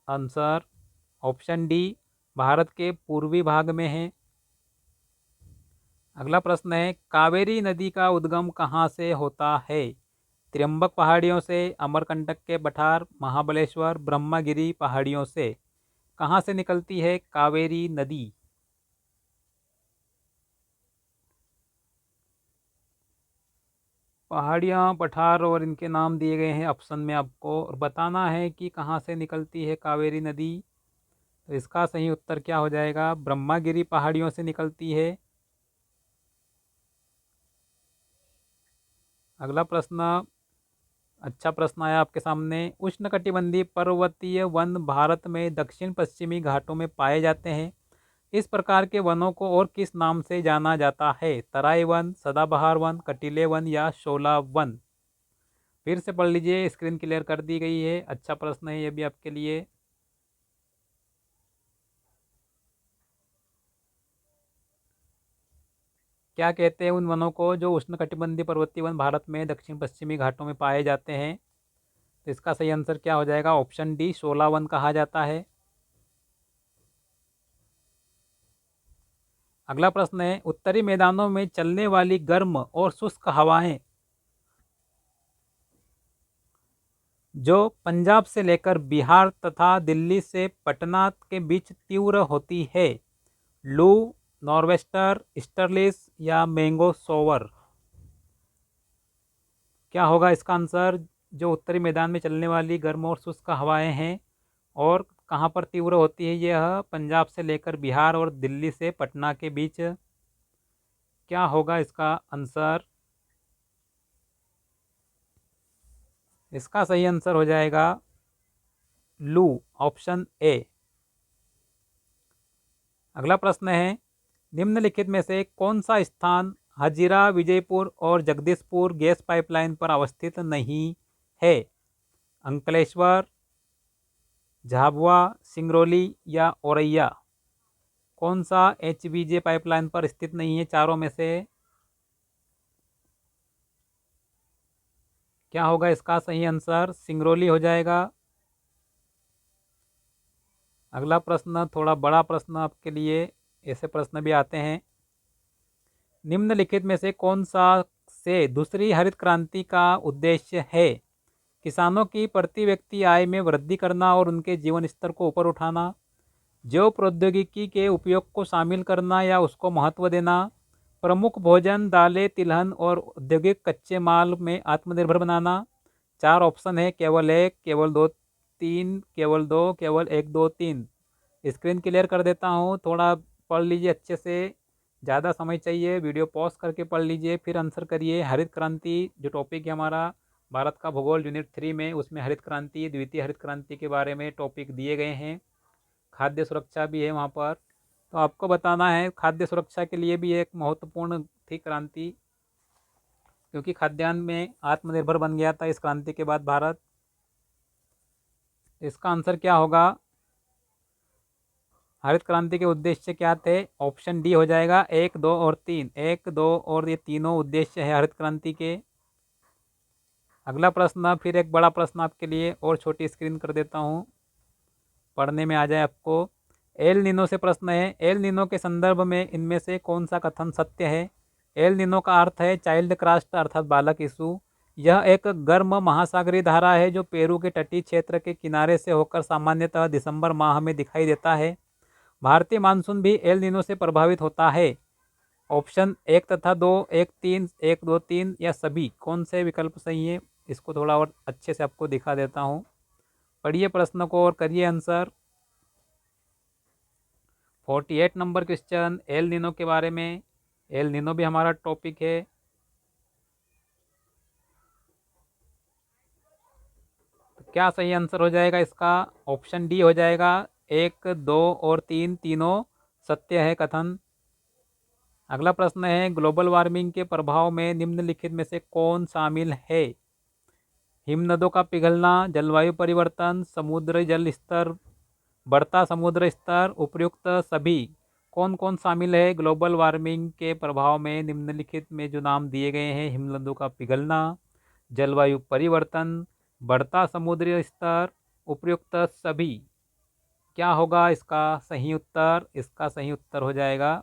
आंसर? ऑप्शन डी, भारत के पूर्वी भाग में है। अगला प्रश्न है, कावेरी नदी का उद्गम कहाँ से होता है? त्र्यंबक पहाड़ियों से, अमरकंटक के पठार, महाबलेश्वर, ब्रह्मगिरी पहाड़ियों से? कहाँ से निकलती है कावेरी नदी? पहाड़ियाँ, पठार और इनके नाम दिए गए हैं ऑप्शन में आपको, और बताना है कि कहाँ से निकलती है कावेरी नदी। तो इसका सही उत्तर क्या हो जाएगा? ब्रह्मगिरी पहाड़ियों से निकलती है। अगला प्रश्न, अच्छा प्रश्न आया आपके सामने। उष्णकटिबंधीय पर्वतीय वन भारत में दक्षिण पश्चिमी घाटों में पाए जाते हैं। इस प्रकार के वनों को और किस नाम से जाना जाता है? तराई वन, सदाबहार वन, कटीले वन या शोला वन? फिर से पढ़ लीजिए, स्क्रीन क्लियर कर दी गई है। अच्छा प्रश्न है ये भी आपके लिए। क्या कहते हैं उन वनों को जो उष्णकटिबंधीय पर्वतीय वन भारत में दक्षिण पश्चिमी घाटों में पाए जाते हैं? तो इसका सही आंसर क्या हो जाएगा? ऑप्शन डी, शोला वन कहा जाता है। अगला प्रश्न है, उत्तरी मैदानों में चलने वाली गर्म और शुष्क हवाएं जो पंजाब से लेकर बिहार तथा दिल्ली से पटना के बीच तीव्र होती है, लू, नॉर्वेस्टर, ईस्टर्लिस या मैंगो सोवर? क्या होगा इसका आंसर? जो उत्तरी मैदान में चलने वाली गर्म और शुष्क हवाएं हैं और कहाँ पर तीव्र होती है, यह पंजाब से लेकर बिहार और दिल्ली से पटना के बीच। क्या होगा इसका आंसर? इसका सही आंसर हो जाएगा लू, ऑप्शन ए। अगला प्रश्न है, निम्नलिखित में से कौन सा स्थान हजीरा, विजयपुर और जगदीशपुर गैस पाइपलाइन पर अवस्थित नहीं है? अंकलेश्वर, झाबुआ, सिंगरौली या औरैया? कौन सा एचवीजे पाइपलाइन पर स्थित नहीं है चारों में से? क्या होगा इसका सही आंसर? सिंगरौली हो जाएगा। अगला प्रश्न थोड़ा बड़ा प्रश्न आपके लिए, ऐसे प्रश्न भी आते हैं। निम्नलिखित में से कौन सा से दूसरी हरित क्रांति का उद्देश्य है? किसानों की प्रति व्यक्ति आय में वृद्धि करना और उनके जीवन स्तर को ऊपर उठाना, जैव प्रौद्योगिकी के उपयोग को शामिल करना या उसको महत्व देना, प्रमुख भोजन, दालें, तिलहन और औद्योगिक कच्चे माल में आत्मनिर्भर बनाना? चार ऑप्शन है, केवल एक, केवल दो, तीन, केवल दो, केवल एक, दो, तीन। स्क्रीन क्लियर कर देता हूँ, थोड़ा पढ़ लीजिए अच्छे से। ज़्यादा समय चाहिए, वीडियो पॉज करके पढ़ लीजिए फिर आंसर करिए। हरित क्रांति जो टॉपिक है हमारा भारत का भूगोल यूनिट 3 में, उसमें हरित क्रांति, द्वितीय हरित क्रांति के बारे में टॉपिक दिए गए हैं। खाद्य सुरक्षा भी है वहाँ पर, तो आपको बताना है खाद्य सुरक्षा के लिए भी एक महत्वपूर्ण थी क्रांति, क्योंकि खाद्यान्न में आत्मनिर्भर बन गया था इस क्रांति के बाद भारत। इसका आंसर क्या होगा? हरित क्रांति के उद्देश्य क्या थे? ऑप्शन डी हो जाएगा, एक, दो और तीन। एक, दो और ये तीनों उद्देश्य है हरित क्रांति के। अगला प्रश्न, फिर एक बड़ा प्रश्न आपके लिए और छोटी स्क्रीन कर देता हूँ, पढ़ने में आ जाए आपको। एल नीनो से प्रश्न है, एल नीनो के संदर्भ में इनमें से कौन सा कथन सत्य है? एल नीनो का अर्थ है चाइल्ड क्रास्ट अर्थात बालक यीशु। यह एक गर्म महासागरीय धारा है जो पेरू के तटीय क्षेत्र के किनारे से होकर सामान्यतः दिसंबर माह में दिखाई देता है। भारतीय मानसून भी एल नीनो से प्रभावित होता है। ऑप्शन 1 तथा 2, 1 3, 1 2 3 या सभी, कौन से विकल्प सही है? इसको थोड़ा और अच्छे से आपको दिखा देता हूँ। पढ़िए प्रश्न को और करिए answer. 48 number question El Nino के बारे में। एल नीनो भी हमारा टॉपिक है। तो क्या सही आंसर हो जाएगा इसका? ऑप्शन डी हो जाएगा। 1 2 और 3 तीनों सत्य है कथन। अगला प्रश्न है, ग्लोबल वार्मिंग के प्रभाव में निम्नलिखित में से कौन शामिल है? हिमनदों का पिघलना, जलवायु परिवर्तन, समुद्री जल स्तर, बढ़ता समुद्र स्तर, उपयुक्त सभी। कौन कौन शामिल है ग्लोबल वार्मिंग के प्रभाव में निम्नलिखित में जो नाम दिए गए हैं? हिमनदों का पिघलना, जलवायु परिवर्तन, बढ़ता समुद्री स्तर, उपयुक्त सभी। क्या होगा इसका सही उत्तर? इसका सही उत्तर हो जाएगा,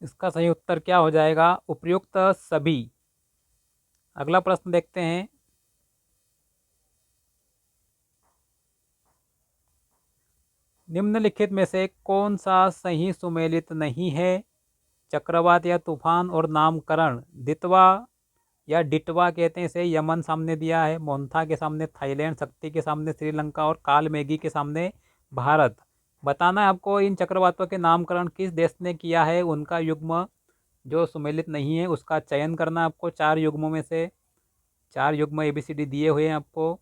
इसका सही उत्तर क्या हो जाएगा? उपयुक्त सभी। अगला प्रश्न देखते हैं। निम्नलिखित में से कौन सा सही सुमेलित नहीं है? चक्रवात या तूफान और नामकरण। दितवा या डिटवा कहते हैं इसे, यमन सामने दिया है, मोन्था के सामने थाईलैंड, शक्ति के सामने श्रीलंका और कालमेघी के सामने भारत। बताना है आपको इन चक्रवातों के नामकरण किस देश ने किया है। उनका युग्म जो सुमेलित नहीं है उसका चयन करना है आपको। 4 युग्मों में से 4 युग्म ABCD दिए हुए हैं आपको।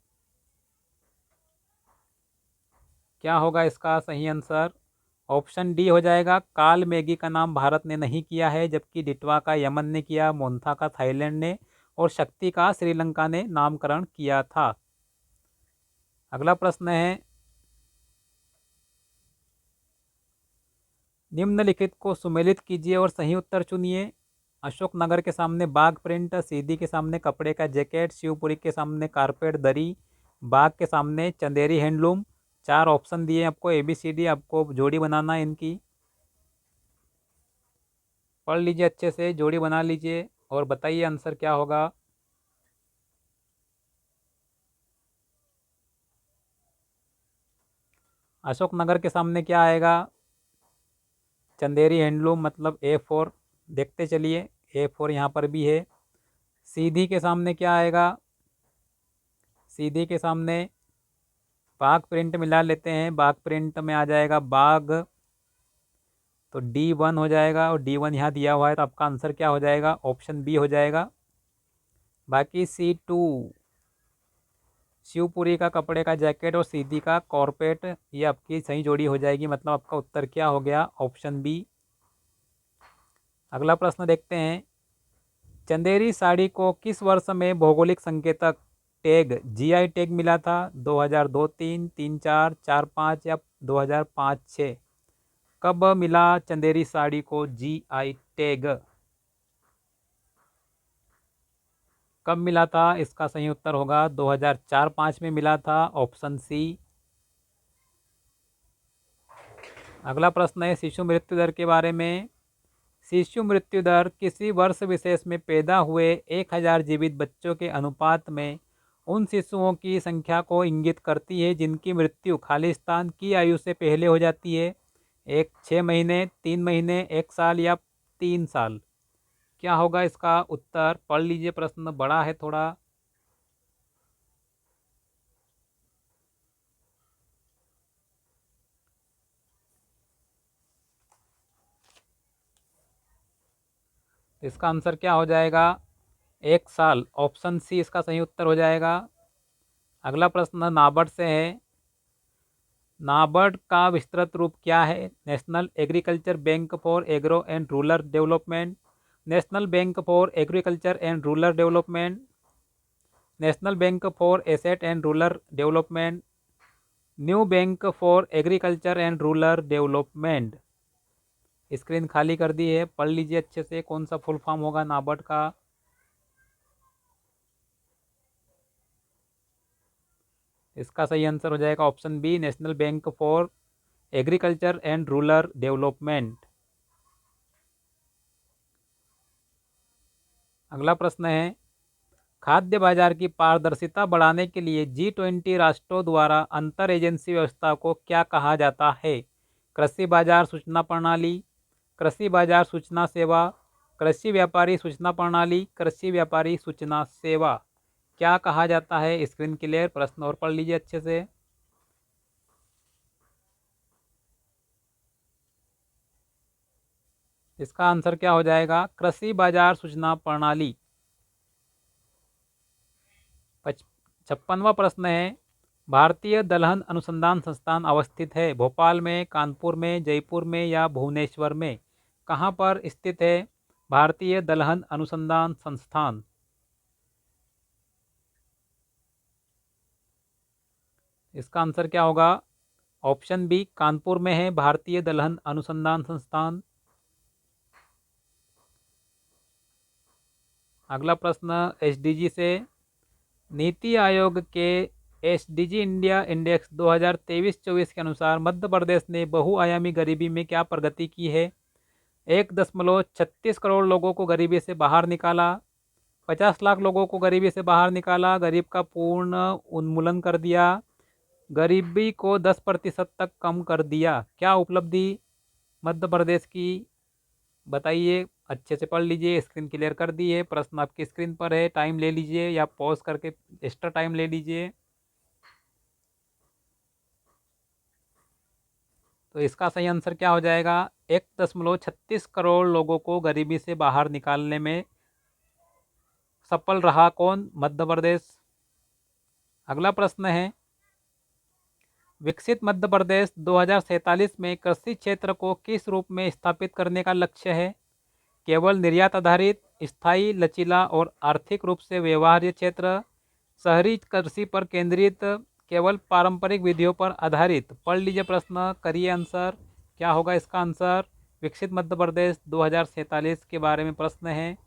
क्या होगा इसका सही आंसर? ऑप्शन डी हो जाएगा। कालमेघी का नाम भारत ने नहीं किया है, जबकि डिटवा का यमन ने किया, मोन्था का थाईलैंड ने और शक्ति का श्रीलंका ने नामकरण किया था। अगला प्रश्न है, निम्नलिखित को सुमेलित कीजिए और सही उत्तर चुनिए। अशोकनगर के सामने बाग प्रिंट, सीधी के सामने कपड़े का जैकेट, शिवपुरी के सामने कारपेट दरी, बाग के सामने चंदेरी हैंडलूम। 4 ऑप्शन दिए आपको ABCD, आपको जोड़ी बनाना है इनकी। पढ़ लीजिए अच्छे से, जोड़ी बना लीजिए और बताइए आंसर क्या होगा। अशोकनगर के सामने क्या आएगा? चंदेरी हैंडलूम मतलब A4। देखते चलिए, A4 यहाँ पर भी है। सीधी के सामने क्या आएगा? सीधी के सामने बाग प्रिंट मिला लेते हैं, बाग प्रिंट में आ जाएगा बाग, तो D1 हो जाएगा और D1 यहाँ दिया हुआ है, तो आपका आंसर क्या हो जाएगा? ऑप्शन बी हो जाएगा। बाकी C2 शिवपुरी का कपड़े का जैकेट और सीधी का कॉर्पेट, ये आपकी सही जोड़ी हो जाएगी, मतलब आपका उत्तर क्या हो गया? Option B. अगला प्रश्न देखते हैं। चंदेरी साड़ी को किस वर्ष में भौगोलिक संकेतक टैग GI टैग मिला था? 2002 3 3 4 4 5 या 2005 6? कब मिला चंदेरी साड़ी को GI टैग? कब मिला था? इसका सही उत्तर होगा 2004-5 में मिला था, ऑप्शन सी। अगला प्रश्न है शिशु मृत्यु दर के बारे में। शिशु मृत्यु दर किसी वर्ष विशेष में पैदा हुए 1000 जीवित बच्चों के अनुपात में उन शिशुओं की संख्या को इंगित करती है जिनकी मृत्यु खालिस्तान की आयु से पहले हो जाती है। 6 महीने, 3 महीने, 1 साल या 3 साल। क्या होगा इसका उत्तर? पढ़ लीजिए, प्रश्न बड़ा है थोड़ा। इसका आंसर क्या हो जाएगा? 1 साल, ऑप्शन सी इसका सही उत्तर हो जाएगा। अगला प्रश्न नाबार्ड से है। नाबार्ड का विस्तृत रूप क्या है? National agriculture bank for agro and rural development, national bank for agriculture and rural development, national bank for asset and rural development, new bank for agriculture and rural development. Screen खाली कर दी है, पढ़ लीजिए अच्छे से कौन सा फुल फॉर्म होगा नाबार्ड का। इसका सही आंसर हो जाएगा option B, national bank for agriculture and rural development. अगला प्रश्न है, खाद्य बाजार की पारदर्शिता बढ़ाने के लिए G20 राष्ट्रों द्वारा अंतर एजेंसी व्यवस्था को क्या कहा जाता है? कृषि बाजार सूचना प्रणाली, कृषि बाजार सूचना सेवा, कृषि व्यापारी सूचना प्रणाली, कृषि व्यापारी सूचना सेवा। क्या कहा जाता है? स्क्रीन क्लियर, प्रश्न और पढ़ लीजिए अच्छे से। इसका आंसर क्या हो जाएगा? कृषि बाजार सूचना प्रणाली। 56वां प्रश्न है, भारतीय दलहन अनुसंधान संस्थान अवस्थित है भोपाल में, कानपुर में, जयपुर में या भुवनेश्वर में? कहाँ पर स्थित है भारतीय दलहन अनुसंधान संस्थान? इसका आंसर क्या होगा? ऑप्शन बी, कानपुर में है भारतीय दलहन अनुसंधान संस्थान। अगला प्रश्न एसडीजी से, नीति आयोग के एसडीजी इंडिया इंडेक्स 2023-24 के अनुसार मध्य प्रदेश ने बहुआयामी गरीबी में क्या प्रगति की है? 1.36 करोड़ लोगों को गरीबी से बाहर निकाला, 50 लाख लोगों को गरीबी से बाहर निकाला, गरीब का पूर्ण उन्मूलन कर दिया, गरीबी को 10% तक कम कर दिया। क्या उपलब्धि मध्य प्रदेश की? बताइए, अच्छे से पढ़ लीजिए, स्क्रीन क्लियर कर दी है, प्रश्न आपकी स्क्रीन पर है, टाइम ले लीजिए या पॉज करके एक्स्ट्रा टाइम ले लीजिए। तो इसका सही आंसर क्या हो जाएगा? 1.36 करोड़ लोगों को गरीबी से बाहर निकालने में सफल रहा कौन? मध्य प्रदेश। अगला प्रश्न है, विकसित मध्य प्रदेश 2047 में कृषि क्षेत्र को किस रूप में स्थापित करने का लक्ष्य है? केवल निर्यात आधारित, स्थायी, लचीला और आर्थिक रूप से व्यवहार्य क्षेत्र, शहरी कृषि पर केंद्रित, केवल पारंपरिक विधियों पर आधारित? पढ़ लीजिए प्रश्न, करिए आंसर। क्या होगा इसका आंसर? विकसित मध्य प्रदेश 2047 के बारे में प्रश्न है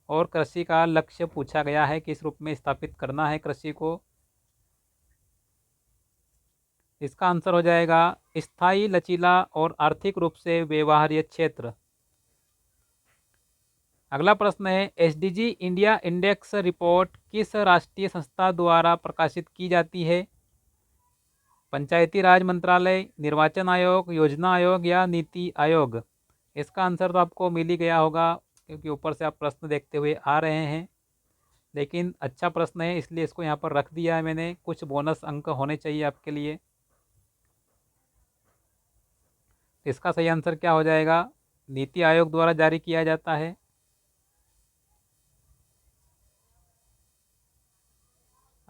और कृषि का लक्ष्य पूछा गया है, किस रूप में स्थापित करना है कृषि को। इसका आंसर हो जाएगा स्थायी, लचीला और आर्थिक रूप से व्यवहार्य क्षेत्र। अगला प्रश्न है, एसडीजी इंडिया इंडेक्स रिपोर्ट किस राष्ट्रीय संस्था द्वारा प्रकाशित की जाती है? पंचायती राज मंत्रालय, निर्वाचन आयोग, योजना आयोग या नीति आयोग? इसका आंसर तो आपको मिल ही गया होगा क्योंकि ऊपर से आप प्रश्न देखते हुए आ रहे हैं, लेकिन अच्छा प्रश्न है इसलिए इसको यहाँ पर रख दिया है मैंने, कुछ बोनस अंक होने चाहिए आपके लिए। इसका सही आंसर क्या हो जाएगा? नीति आयोग द्वारा जारी किया जाता है।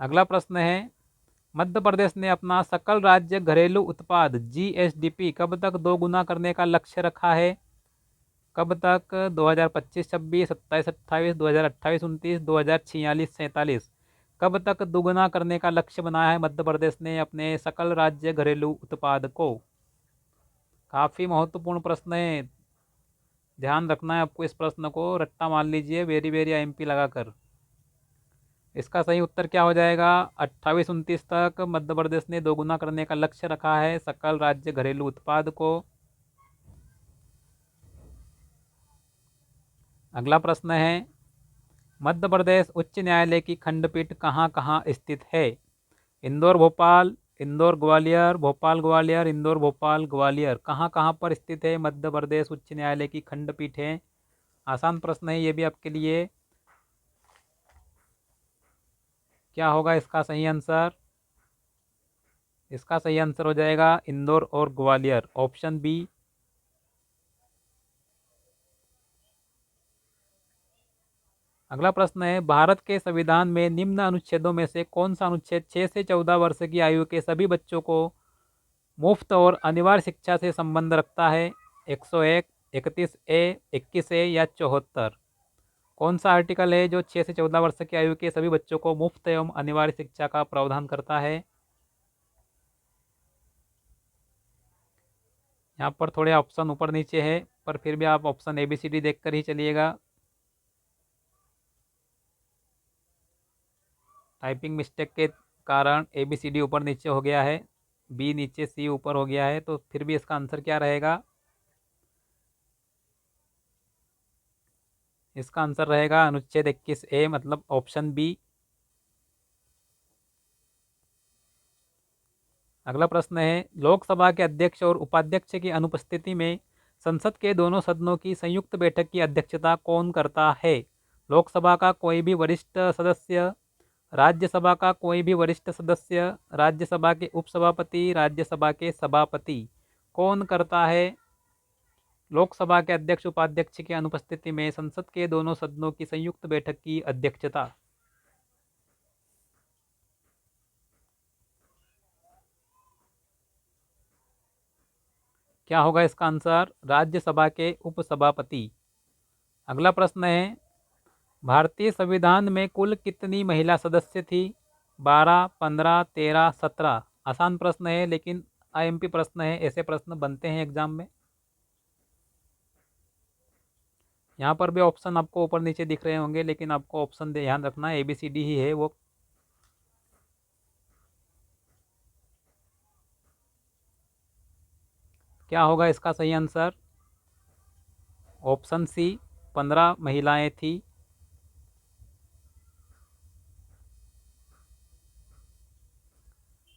अगला प्रश्न है, मध्य प्रदेश ने अपना सकल राज्य घरेलू उत्पाद जीएसडीपी कब तक दोगुना करने का लक्ष्य रखा है? कब तक? 2025-26, 27-28, 2028-29, 2046-47? कब तक दोगुना करने का लक्ष्य बनाया है मध्य प्रदेश ने अपने सकल राज्य घरेलू उत्पाद को? काफ़ी महत्वपूर्ण प्रश्न है, ध्यान रखना है आपको इस प्रश्न को, रट्टा मार लीजिए वेरी वेरी आईएमपी लगाकर। इसका सही उत्तर क्या हो जाएगा? 28-29 तक मध्य प्रदेश ने दोगुना करने का लक्ष्य रखा है सकल राज्य घरेलू उत्पाद को। अगला प्रश्न है, मध्य प्रदेश उच्च न्यायालय की खंडपीठ कहाँ कहाँ स्थित है? इंदौर भोपाल, इंदौर ग्वालियर, भोपाल ग्वालियर, इंदौर भोपाल ग्वालियर? कहाँ कहाँ पर स्थित है मध्य प्रदेश उच्च न्यायालय की खंडपीठ है? आसान प्रश्न है ये भी आपके लिए। क्या होगा इसका सही आंसर? इसका सही आंसर हो जाएगा इंदौर और ग्वालियर, ऑप्शन बी। अगला प्रश्न है, भारत के संविधान में निम्न अनुच्छेदों में से कौन सा अनुच्छेद 6 से 14 वर्ष की आयु के सभी बच्चों को मुफ्त और अनिवार्य शिक्षा से संबंध रखता है? 101, 31A, 21A या 74? कौन सा आर्टिकल है जो 6 से 14 वर्ष की आयु के सभी बच्चों को मुफ्त एवं अनिवार्य शिक्षा का प्रावधान करता है? यहाँ पर थोड़े ऑप्शन ऊपर नीचे है, पर फिर भी आप ऑप्शन ABCD देखकर ही चलिएगा, टाइपिंग मिस्टेक के कारण ए बी सी डी ऊपर नीचे हो गया है, बी नीचे सी ऊपर हो गया है, तो फिर भी इसका आंसर क्या रहेगा? इसका आंसर रहेगा अनुच्छेद 21A, मतलब ऑप्शन बी। अगला प्रश्न है, लोकसभा के अध्यक्ष और उपाध्यक्ष की अनुपस्थिति में संसद के दोनों सदनों की संयुक्त बैठक की अध्यक्षता कौन करता है? लोकसभा का कोई भी वरिष्ठ सदस्य, राज्यसभा का कोई भी वरिष्ठ सदस्य, राज्यसभा के उपसभापति, राज्यसभा के सभापति। कौन करता है लोकसभा के अध्यक्ष उपाध्यक्ष की अनुपस्थिति में संसद के दोनों सदनों की संयुक्त बैठक की अध्यक्षता? क्या होगा इसका आंसर? राज्यसभा के उपसभापति। अगला प्रश्न है, भारतीय संविधान में कुल कितनी महिला सदस्य थी? 12, 15, 13, 17। आसान प्रश्न है, लेकिन आईएमपी प्रश्न है, ऐसे प्रश्न बनते हैं एग्जाम में। यहाँ पर भी ऑप्शन आपको ऊपर नीचे दिख रहे होंगे, लेकिन आपको ऑप्शन ध्यान रखना है, ABCD ही है वो। क्या होगा इसका सही आंसर? ऑप्शन सी, 15 महिलाएं थी।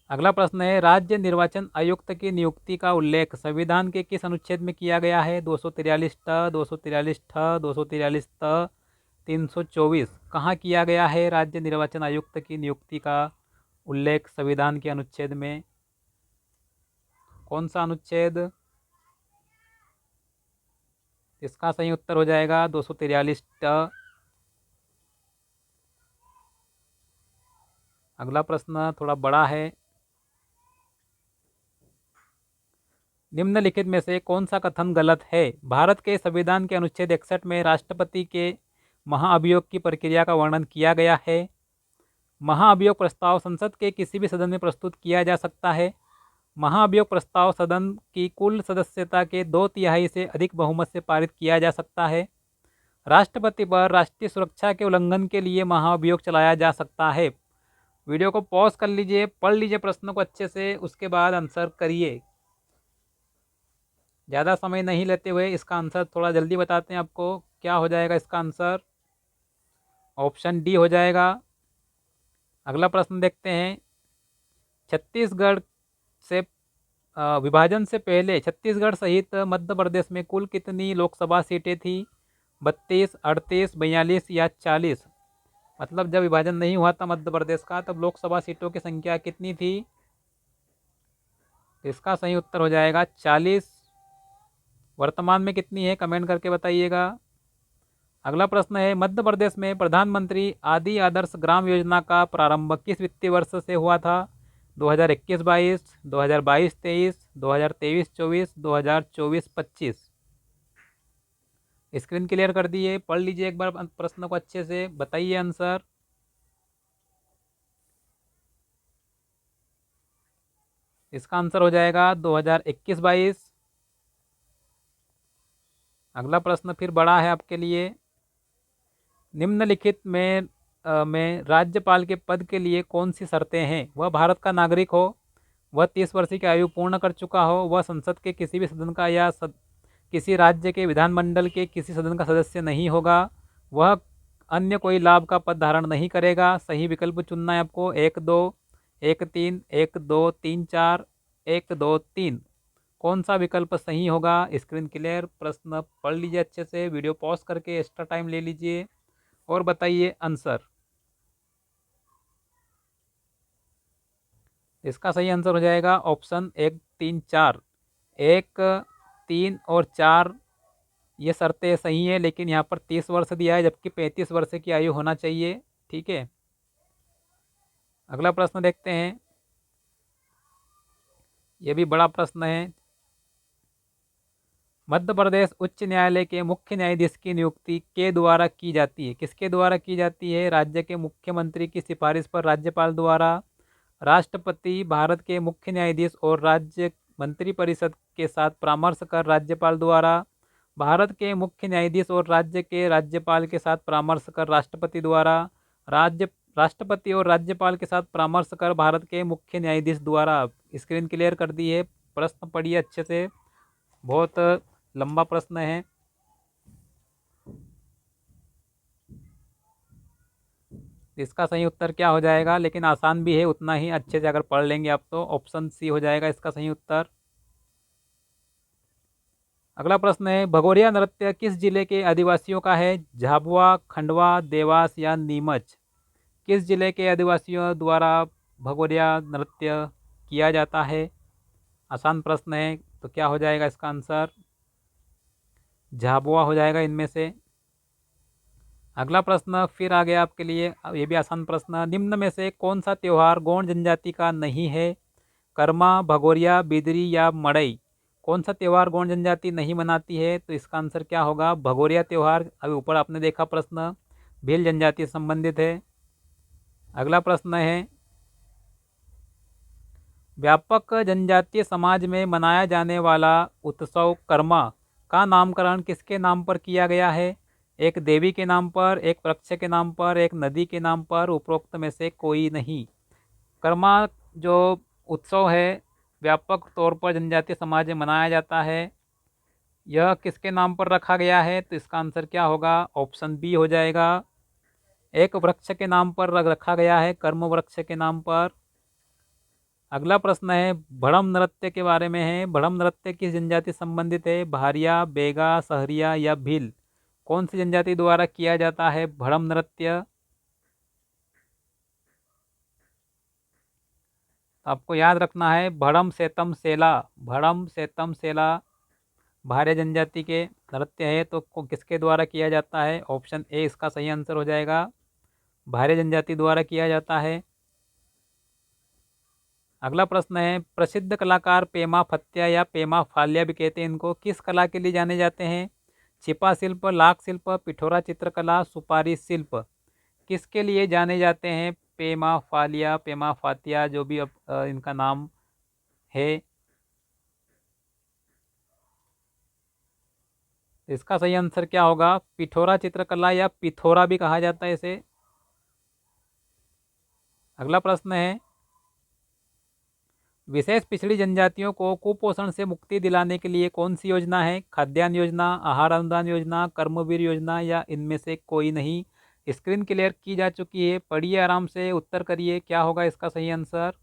अगला प्रश्न है, राज्य निर्वाचन आयुक्त की नियुक्ति का उल्लेख संविधान के किस अनुच्छेद में किया गया है? 243 ठ, 243 ठ, 243 त, 324। कहाँ किया गया है राज्य निर्वाचन आयुक्त की नियुक्ति का उल्लेख संविधान के अनुच्छेद में? कौन सा अनुच्छेद? इसका सही उत्तर हो जाएगा 243 ट। अगला प्रश्न थोड़ा बड़ा है, निम्नलिखित में से कौन सा कथन गलत है? भारत के संविधान के अनुच्छेद 61 में राष्ट्रपति के महाअभियोग की प्रक्रिया का वर्णन किया गया है। महाअभियोग प्रस्ताव संसद के किसी भी सदन में प्रस्तुत किया जा सकता है। महाअभियोग प्रस्ताव सदन की कुल सदस्यता के 2/3 से अधिक बहुमत से पारित किया जा सकता है। राष्ट्रपति पर राष्ट्रीय सुरक्षा के उल्लंघन के लिए महाअभियोग चलाया जा सकता है। वीडियो को पॉज कर लीजिए, पढ़ लीजिए प्रश्नों को अच्छे से, उसके बाद आंसर करिए। ज़्यादा समय नहीं लेते हुए इसका आंसर थोड़ा जल्दी बताते हैं आपको। क्या हो जाएगा इसका आंसर? ऑप्शन डी हो जाएगा। अगला प्रश्न देखते हैं, छत्तीसगढ़ से विभाजन से पहले छत्तीसगढ़ सहित मध्य प्रदेश में कुल कितनी लोकसभा सीटें थी? 32, 38, 42 या 40? मतलब जब विभाजन नहीं हुआ था मध्य प्रदेश का, तब लोकसभा सीटों की संख्या कितनी थी? इसका सही उत्तर हो जाएगा 40। वर्तमान में कितनी है कमेंट करके बताइएगा। अगला प्रश्न है, मध्य प्रदेश में प्रधानमंत्री आदि आदर्श ग्राम योजना का प्रारंभ किस वित्तीय वर्ष से हुआ था? 2021-22, 2022-23, 2023-24, 2024-25? स्क्रीन क्लियर कर दिए, पढ़ लीजिए एक बार प्रश्न को अच्छे से, बताइए आंसर। इसका आंसर हो जाएगा 2021-22। अगला प्रश्न फिर बड़ा है आपके लिए, निम्नलिखित में राज्यपाल के पद के लिए कौन सी शर्तें हैं? वह भारत का नागरिक हो, वह 30 वर्ष की आयु पूर्ण कर चुका हो, वह संसद के किसी भी सदन का या किसी राज्य के विधानमंडल के किसी सदन का सदस्य नहीं होगा, वह अन्य कोई लाभ का पद धारण नहीं करेगा। सही विकल्प चुनना है आपको, 1, 2, 1, 3, 1, 2, 3, 4, 1, 2, 3। कौन सा विकल्प सही होगा? स्क्रीन क्लियर, प्रश्न पढ़ लीजिए अच्छे से, वीडियो पॉज करके एक्स्ट्रा टाइम ले लीजिए और बताइए आंसर। इसका सही आंसर हो जाएगा ऑप्शन 1, 3, 4। 1, 3 और 4 ये शर्तें सही है, लेकिन यहाँ पर 30 वर्ष दिया है, जबकि 35 वर्ष की आयु होना चाहिए। ठीक है, अगला प्रश्न देखते हैं, ये भी बड़ा प्रश्न है। मध्य प्रदेश उच्च न्यायालय के मुख्य न्यायाधीश की नियुक्ति के द्वारा की जाती है? किसके द्वारा की जाती है? राज्य के मुख्यमंत्री की सिफारिश पर राज्यपाल द्वारा, राष्ट्रपति, भारत के मुख्य न्यायाधीश और राज्य मंत्रिपरिषद के साथ परामर्श कर राज्यपाल द्वारा, भारत के मुख्य न्यायाधीश और राज्य के राज्यपाल के साथ परामर्श कर राष्ट्रपति द्वारा, राज्य राष्ट्रपति और राज्यपाल के साथ परामर्श कर भारत के मुख्य न्यायाधीश द्वारा। स्क्रीन क्लियर कर दी है। प्रश्न पढ़िए अच्छे से, बहुत लंबा प्रश्न है। इसका सही उत्तर क्या हो जाएगा, लेकिन आसान भी है उतना ही, अच्छे से अगर पढ़ लेंगे आप तो ऑप्शन सी हो जाएगा इसका सही उत्तर। अगला प्रश्न है, भगोरिया नृत्य किस जिले के आदिवासियों का है? झाबुआ, खंडवा, देवास या नीमच? किस जिले के आदिवासियों द्वारा भगोरिया नृत्य किया जाता है? आसान प्रश्न है, तो क्या हो जाएगा इसका आंसर? झाबुआ हो जाएगा इनमें से। अगला प्रश्न फिर आ गया आपके लिए, ये भी आसान प्रश्न। निम्न में से कौन सा त्यौहार गोंड जनजाति का नहीं है? कर्मा, भगोरिया, बिदरी या मड़ई? कौन सा त्यौहार गोंड जनजाति नहीं मनाती है? तो इसका आंसर क्या होगा? भगोरिया त्यौहार। अभी ऊपर आपने देखा प्रश्न भील जनजाति से संबंधित है। अगला प्रश्न है, व्यापक जनजातीय समाज में मनाया जाने वाला उत्सव कर्मा का नामकरण किसके नाम पर किया गया है? एक देवी के नाम पर, एक वृक्ष के नाम पर, एक नदी के नाम पर, उपरोक्त में से कोई नहीं। कर्मा जो उत्सव है व्यापक तौर पर जनजातीय समाज में मनाया जाता है, यह किसके नाम पर रखा गया है? तो इसका आंसर क्या होगा? ऑप्शन बी हो जाएगा। एक वृक्ष के नाम पर रखा गया है, कर्म वृक्ष के नाम पर। अगला प्रश्न है, भड़म नृत्य के बारे में है। भड़म नृत्य किस जनजाति से संबंधित है? भारिया, बेगा, सहरिया या भील? कौन सी जनजाति द्वारा किया जाता है भड़म नृत्य? आपको याद रखना है भड़म सेतम सेला। भड़म सेतम सेला भार्य जनजाति के नृत्य है, तो किसके द्वारा किया जाता है? ऑप्शन ए इसका सही आंसर हो जाएगा। भार्य जनजाति द्वारा किया जाता है। अगला प्रश्न है, प्रसिद्ध कलाकार पेमा फत्या या पेमा फाल्या भी कहते हैं इनको, किस कला के लिए जाने जाते हैं? छिपा शिल्प, लाख शिल्प, पिठोरा चित्रकला, सुपारी शिल्प? किसके लिए जाने जाते हैं पेमा फालिया, पेमा फातिया, जो भी इनका नाम है? इसका सही आंसर क्या होगा? पिठोरा चित्रकला या पिथोरा भी कहा जाता है इसे। अगला प्रश्न है, विशेष पिछड़ी जनजातियों को कुपोषण से मुक्ति दिलाने के लिए कौन सी योजना है? खाद्यान्न योजना, आहार अनुदान योजना, कर्मवीर योजना या इनमें से कोई नहीं? स्क्रीन क्लियर की जा चुकी है, पढ़िए आराम से, उत्तर करिए क्या होगा इसका सही आंसर।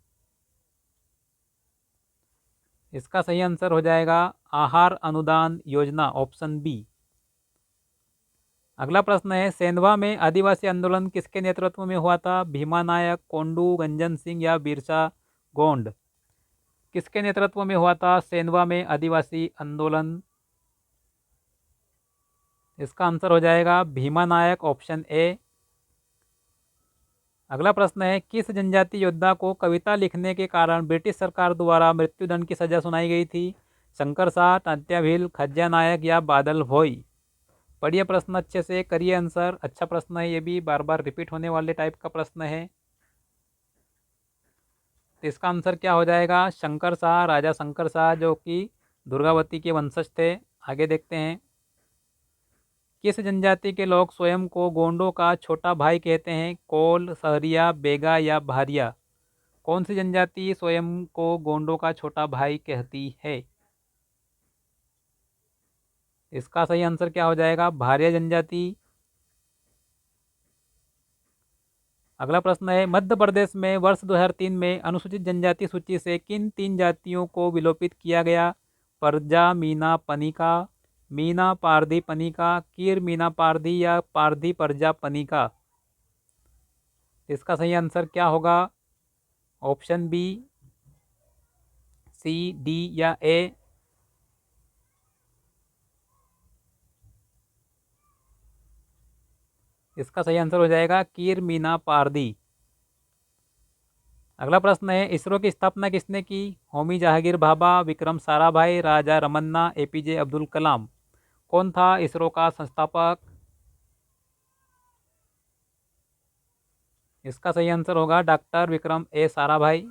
इसका सही आंसर हो जाएगा आहार अनुदान योजना, ऑप्शन बी। अगला प्रश्न है, सेंधवा में आदिवासी आंदोलन किसके नेतृत्व में हुआ था? भीमा नायक, कोंडू, गंजन सिंह या बिरसा गोंड? किसके नेतृत्व में हुआ था सेंधवा में आदिवासी आंदोलन? इसका आंसर हो जाएगा भीमा नायक, ऑप्शन ए। अगला प्रश्न है, किस जनजाति योद्धा को कविता लिखने के कारण ब्रिटिश सरकार द्वारा मृत्युदंड की सजा सुनाई गई थी? शंकर शाह, तात्या भील, खज्जा नायक या बादल भोई? पढ़िए प्रश्न अच्छे से, करिए आंसर। अच्छा प्रश्न है, ये भी बार बार रिपीट होने वाले टाइप का प्रश्न है। तो इसका आंसर क्या हो जाएगा? शंकर शाह, राजा शंकर शाह, जो कि दुर्गावती के वंशज थे। आगे देखते हैं, किस जनजाति के लोग स्वयं को गोंडों का छोटा भाई कहते हैं? कोल, सहरिया, बेगा या भारिया? कौन सी जनजाति स्वयं को गोंडों का छोटा भाई कहती है? इसका सही आंसर क्या हो जाएगा? भारिया जनजाति। अगला प्रश्न है, मध्य प्रदेश में वर्ष 2003 में अनुसूचित जनजाति सूची से किन 3 जातियों को विलोपित किया गया? परजा, मीना, पनिका? मीना पारधी पनिका, कीर मीना पारधी या पारधी परजा पनिका? इसका सही आंसर क्या होगा? ऑप्शन बी, सी, डी या ए? इसका सही आंसर हो जाएगा कीर मीना पारदी। अगला प्रश्न है, इसरो की स्थापना किसने की? होमी जहांगीर भाभा, विक्रम साराभाई, राजा रमन्ना, एपीजे अब्दुल कलाम? कौन था इसरो का संस्थापक? इसका सही आंसर होगा डॉक्टर विक्रम ए साराभाई।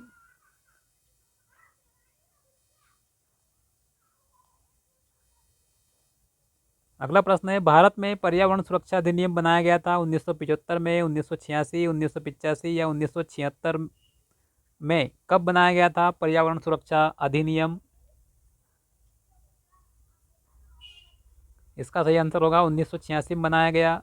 अगला प्रश्न है, भारत में पर्यावरण सुरक्षा अधिनियम बनाया गया था 1975 में, 1986, 1985 या 1976 में? कब बनाया गया था पर्यावरण सुरक्षा अधिनियम? इसका सही आंसर होगा 1986 में बनाया गया।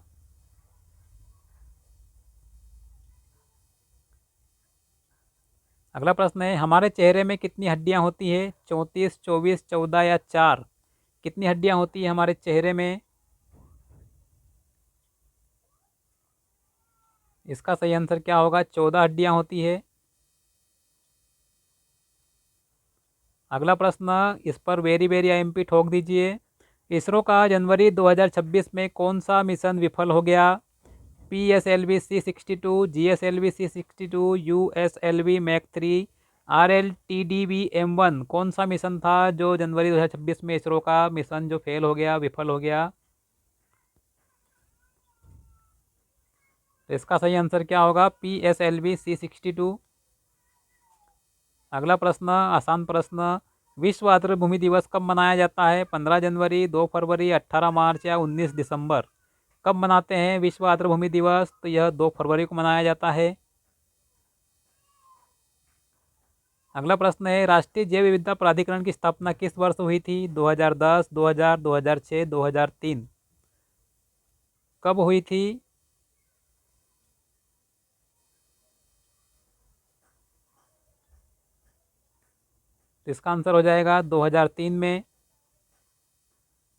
अगला प्रश्न है, हमारे चेहरे में कितनी हड्डियां होती है? 34, 24, 14 या 4? कितनी हड्डियां होती है हमारे चेहरे में? इसका सही आंसर क्या होगा? 14 हड्डियां होती है। अगला प्रश्न, इस पर वेरी वेरी आईएमपी ठोक दीजिए। इसरो का जनवरी 2026 में कौन सा मिशन विफल हो गया? PSLV C62, GSLV C62, USLV मैक 3, RLTDV M1? कौन सा मिशन था जो जनवरी 2026 में इसरो का मिशन जो फेल हो गया, विफल हो गया? तो इसका सही आंसर क्या होगा? PSLV C62। अगला प्रश्न, आसान प्रश्न, विश्व आर्द्रभूमि दिवस कब मनाया जाता है? 15 जनवरी, 2 फरवरी, 18 मार्च या 19 दिसंबर? कब मनाते हैं विश्व आर्द्रभूमि दिवस? तो यह 2 फरवरी को मनाया जाता है। अगला प्रश्न है, राष्ट्रीय जैव विविधता प्राधिकरण की स्थापना किस वर्ष हुई थी? 2010, 2000, 2006, 2003? कब हुई थी? तो इसका आंसर हो जाएगा 2003 में।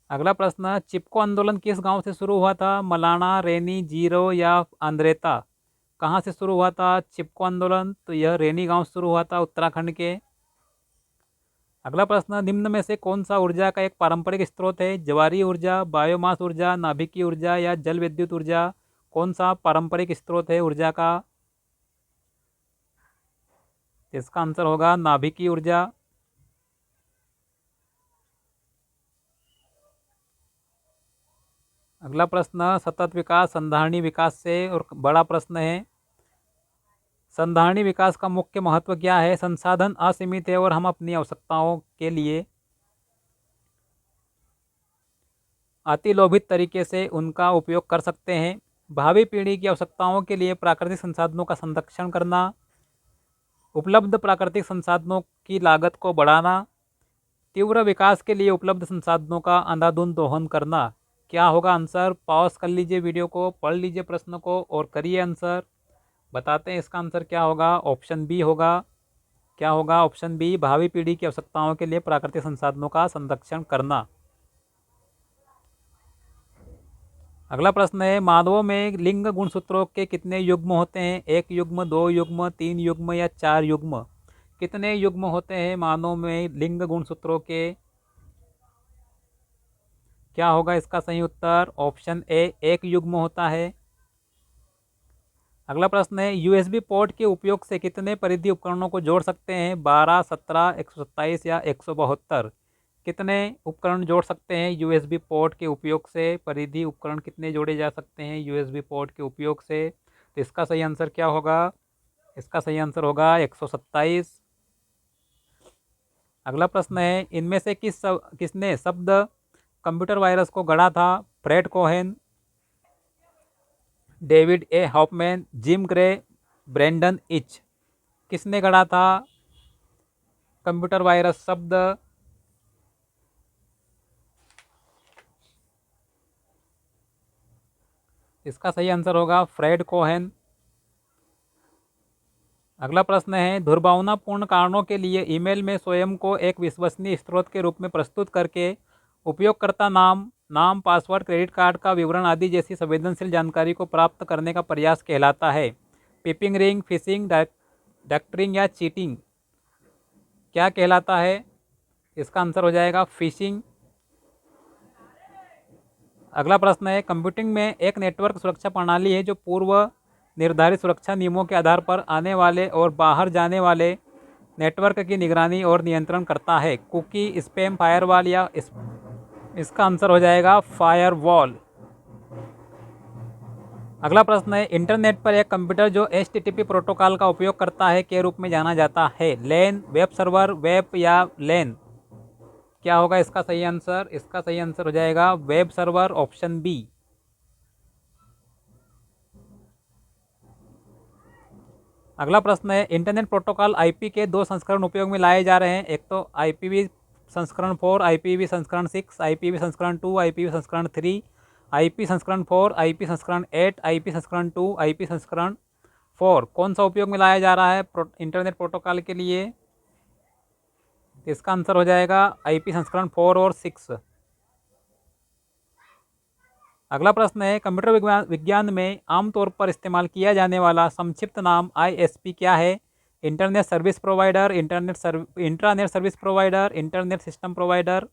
अगला प्रश्न, चिपको आंदोलन किस गांव से शुरू हुआ था? मलाना, रेनी, जीरो या आंद्रेता? कहाँ से शुरू हुआ था चिपको आंदोलन? तो यह रेनी गांव से शुरू हुआ था, उत्तराखंड के। अगला प्रश्न, निम्न में से कौन सा ऊर्जा का एक पारंपरिक स्रोत है? ज्वारीय ऊर्जा, बायोमास ऊर्जा, नाभिकीय ऊर्जा या जल विद्युत ऊर्जा? कौन सा पारंपरिक स्रोत है ऊर्जा का? इसका आंसर होगा नाभिकीय ऊर्जा। अगला प्रश्न, सतत विकास संधारणीय विकास से और बड़ा प्रश्न है, संधारणीय विकास का मुख्य महत्व क्या है? संसाधन असीमित है और हम अपनी आवश्यकताओं के लिए अतिलोभित तरीके से उनका उपयोग कर सकते हैं। भावी पीढ़ी की आवश्यकताओं के लिए प्राकृतिक संसाधनों का संरक्षण करना, उपलब्ध प्राकृतिक संसाधनों की लागत को बढ़ाना, तीव्र विकास के लिए उपलब्ध संसाधनों का अंधाधुंध दोहन करना। क्या होगा आंसर? पॉज कर लीजिए वीडियो को, पढ़ लीजिए प्रश्न को और करिए आंसर। बताते हैं इसका आंसर क्या होगा। ऑप्शन बी होगा। क्या होगा? ऑप्शन बी, भावी पीढ़ी की आवश्यकताओं के लिए प्राकृतिक संसाधनों का संरक्षण करना। अगला प्रश्न है, मानवों में लिंग गुणसूत्रों के कितने युग्म होते हैं? 1 युग्म, 2 युग्म, 3 युग्म या 4 युग्म? कितने युग्म होते हैं मानव में लिंग गुणसूत्रों के? क्या होगा इसका सही उत्तर? ऑप्शन ए, 1 युग्म होता है। अगला प्रश्न है, यूएसबी पोर्ट के उपयोग से कितने परिधि उपकरणों को जोड़ सकते हैं? 12, 17, 127 या 172? कितने उपकरण जोड़ सकते हैं यूएसबी पोर्ट के उपयोग से? परिधि उपकरण कितने जोड़े जा सकते हैं यूएसबी पोर्ट के उपयोग से? तो इसका सही आंसर क्या होगा? इसका सही आंसर होगा 127। अगला प्रश्न है, इनमें से किसने शब्द कंप्यूटर वायरस को गढ़ा था? Fred Cohen, David A Hoffman, Jim Gray, Brendan Eich? किसने गढ़ा था कंप्यूटर वायरस शब्द? इसका सही आंसर होगा फ्रेड कोहेन। अगला प्रश्न है, दुर्भावनापूर्ण कारणों के लिए ईमेल में स्वयं को एक विश्वसनीय स्रोत के रूप में प्रस्तुत करके उपयोगकर्ता नाम, पासवर्ड, क्रेडिट कार्ड का विवरण आदि जैसी संवेदनशील जानकारी को प्राप्त करने का प्रयास कहलाता है। पिपिंग रिंग, फिशिंग, डक्टरिंग या चीटिंग? क्या कहलाता है? इसका आंसर हो जाएगा फिशिंग। अगला प्रश्न है, कंप्यूटिंग में एक नेटवर्क सुरक्षा प्रणाली है जो पूर्व निर्धारित सुरक्षा नियमों के आधार पर आने वाले और बाहर जाने वाले नेटवर्क की निगरानी और नियंत्रण करता है। कुकी, स्पैम, फायरवॉल या इसका आंसर हो जाएगा फायरवॉल। अगला प्रश्न है, इंटरनेट पर एक कंप्यूटर जो HTTP प्रोटोकॉल का उपयोग करता है के रूप में जाना जाता है? लैन, वेब सर्वर, वेब या लैन? क्या होगा इसका सही आंसर? इसका सही आंसर हो जाएगा वेब सर्वर, ऑप्शन बी। अगला प्रश्न है, इंटरनेट प्रोटोकॉल आईपी के दो संस्करण उपयोग में लाए जा रहे हैं। एक तो आईपीवी संस्करण 4, आईपीवी संस्करण 6, आईपीवी संस्करण 2, आईपीवी संस्करण 3, आईपी संस्करण 4, आईपी संस्करण 8, आईपी संस्करण 2, आईपी संस्करण 4। कौन सा उपयोग में लाया जा रहा है इंटरनेट प्रोटोकॉल के लिए? इसका आंसर हो जाएगा आईपी संस्करण 4 और 6। अगला प्रश्न है, कंप्यूटर विज्ञान में आमतौर पर इस्तेमाल किया जाने वाला संक्षिप्त नाम आईएसपी क्या है? Internet service provider, intranet service provider, internet system provider,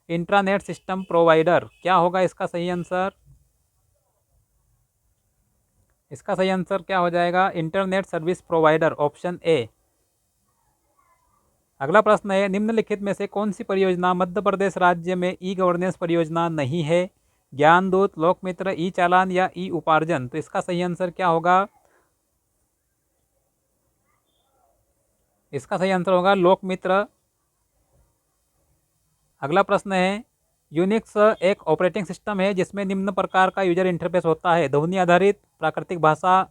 intranet system provider. क्या होगा इसका सही आंसर? इसका सही आंसर क्या हो जाएगा? Internet service provider, option A. अगला प्रश्न है, निम्नलिखित में से कौन सी परियोजना मध्य प्रदेश राज्य में ई गवर्नेंस परियोजना नहीं है? ज्ञानदूत, लोकमित्र, ई चालान या ई उपार्जन। तो इसका सही आंसर क्या होगा? इसका सही आंसर होगा लोकमित्र। अगला प्रश्न है, यूनिक्स एक ऑपरेटिंग सिस्टम है जिसमें निम्न प्रकार का यूजर इंटरफेस होता है: ध्वनि आधारित, प्राकृतिक भाषा,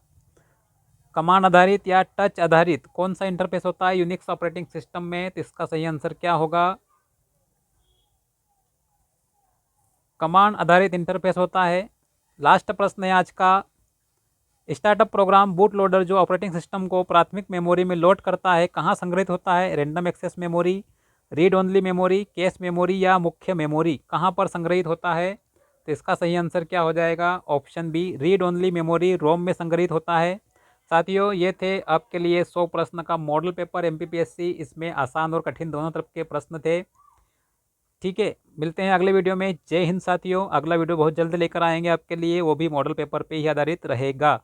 कमांड आधारित या टच आधारित। कौन सा इंटरफेस होता है यूनिक्स ऑपरेटिंग सिस्टम में? तो इसका सही आंसर क्या होगा? कमांड आधारित इंटरफेस होता है। लास्ट प्रश्न है आज का, स्टार्टअप प्रोग्राम बूट लोडर जो ऑपरेटिंग सिस्टम को प्राथमिक मेमोरी में लोड करता है कहाँ संग्रहित होता है? Random access memory, read only memory, cache memory या मुख्य मेमोरी। कहाँ पर संग्रहित होता है? तो इसका सही आंसर क्या हो जाएगा? Option B, read only memory, ROM में संग्रहित होता है। साथियों, ये थे आपके लिए 100 प्रश्न का मॉडल पेपर एमपीपीएससी। इसमें आसान और कठिन दोनों तरफ के प्रश्न थे। ठीक है, मिलते हैं अगले वीडियो में। जय हिंद साथियों। अगला वीडियो बहुत जल्द लेकर आएंगे आपके लिए, वो भी मॉडल पेपर पे ही आधारित रहेगा।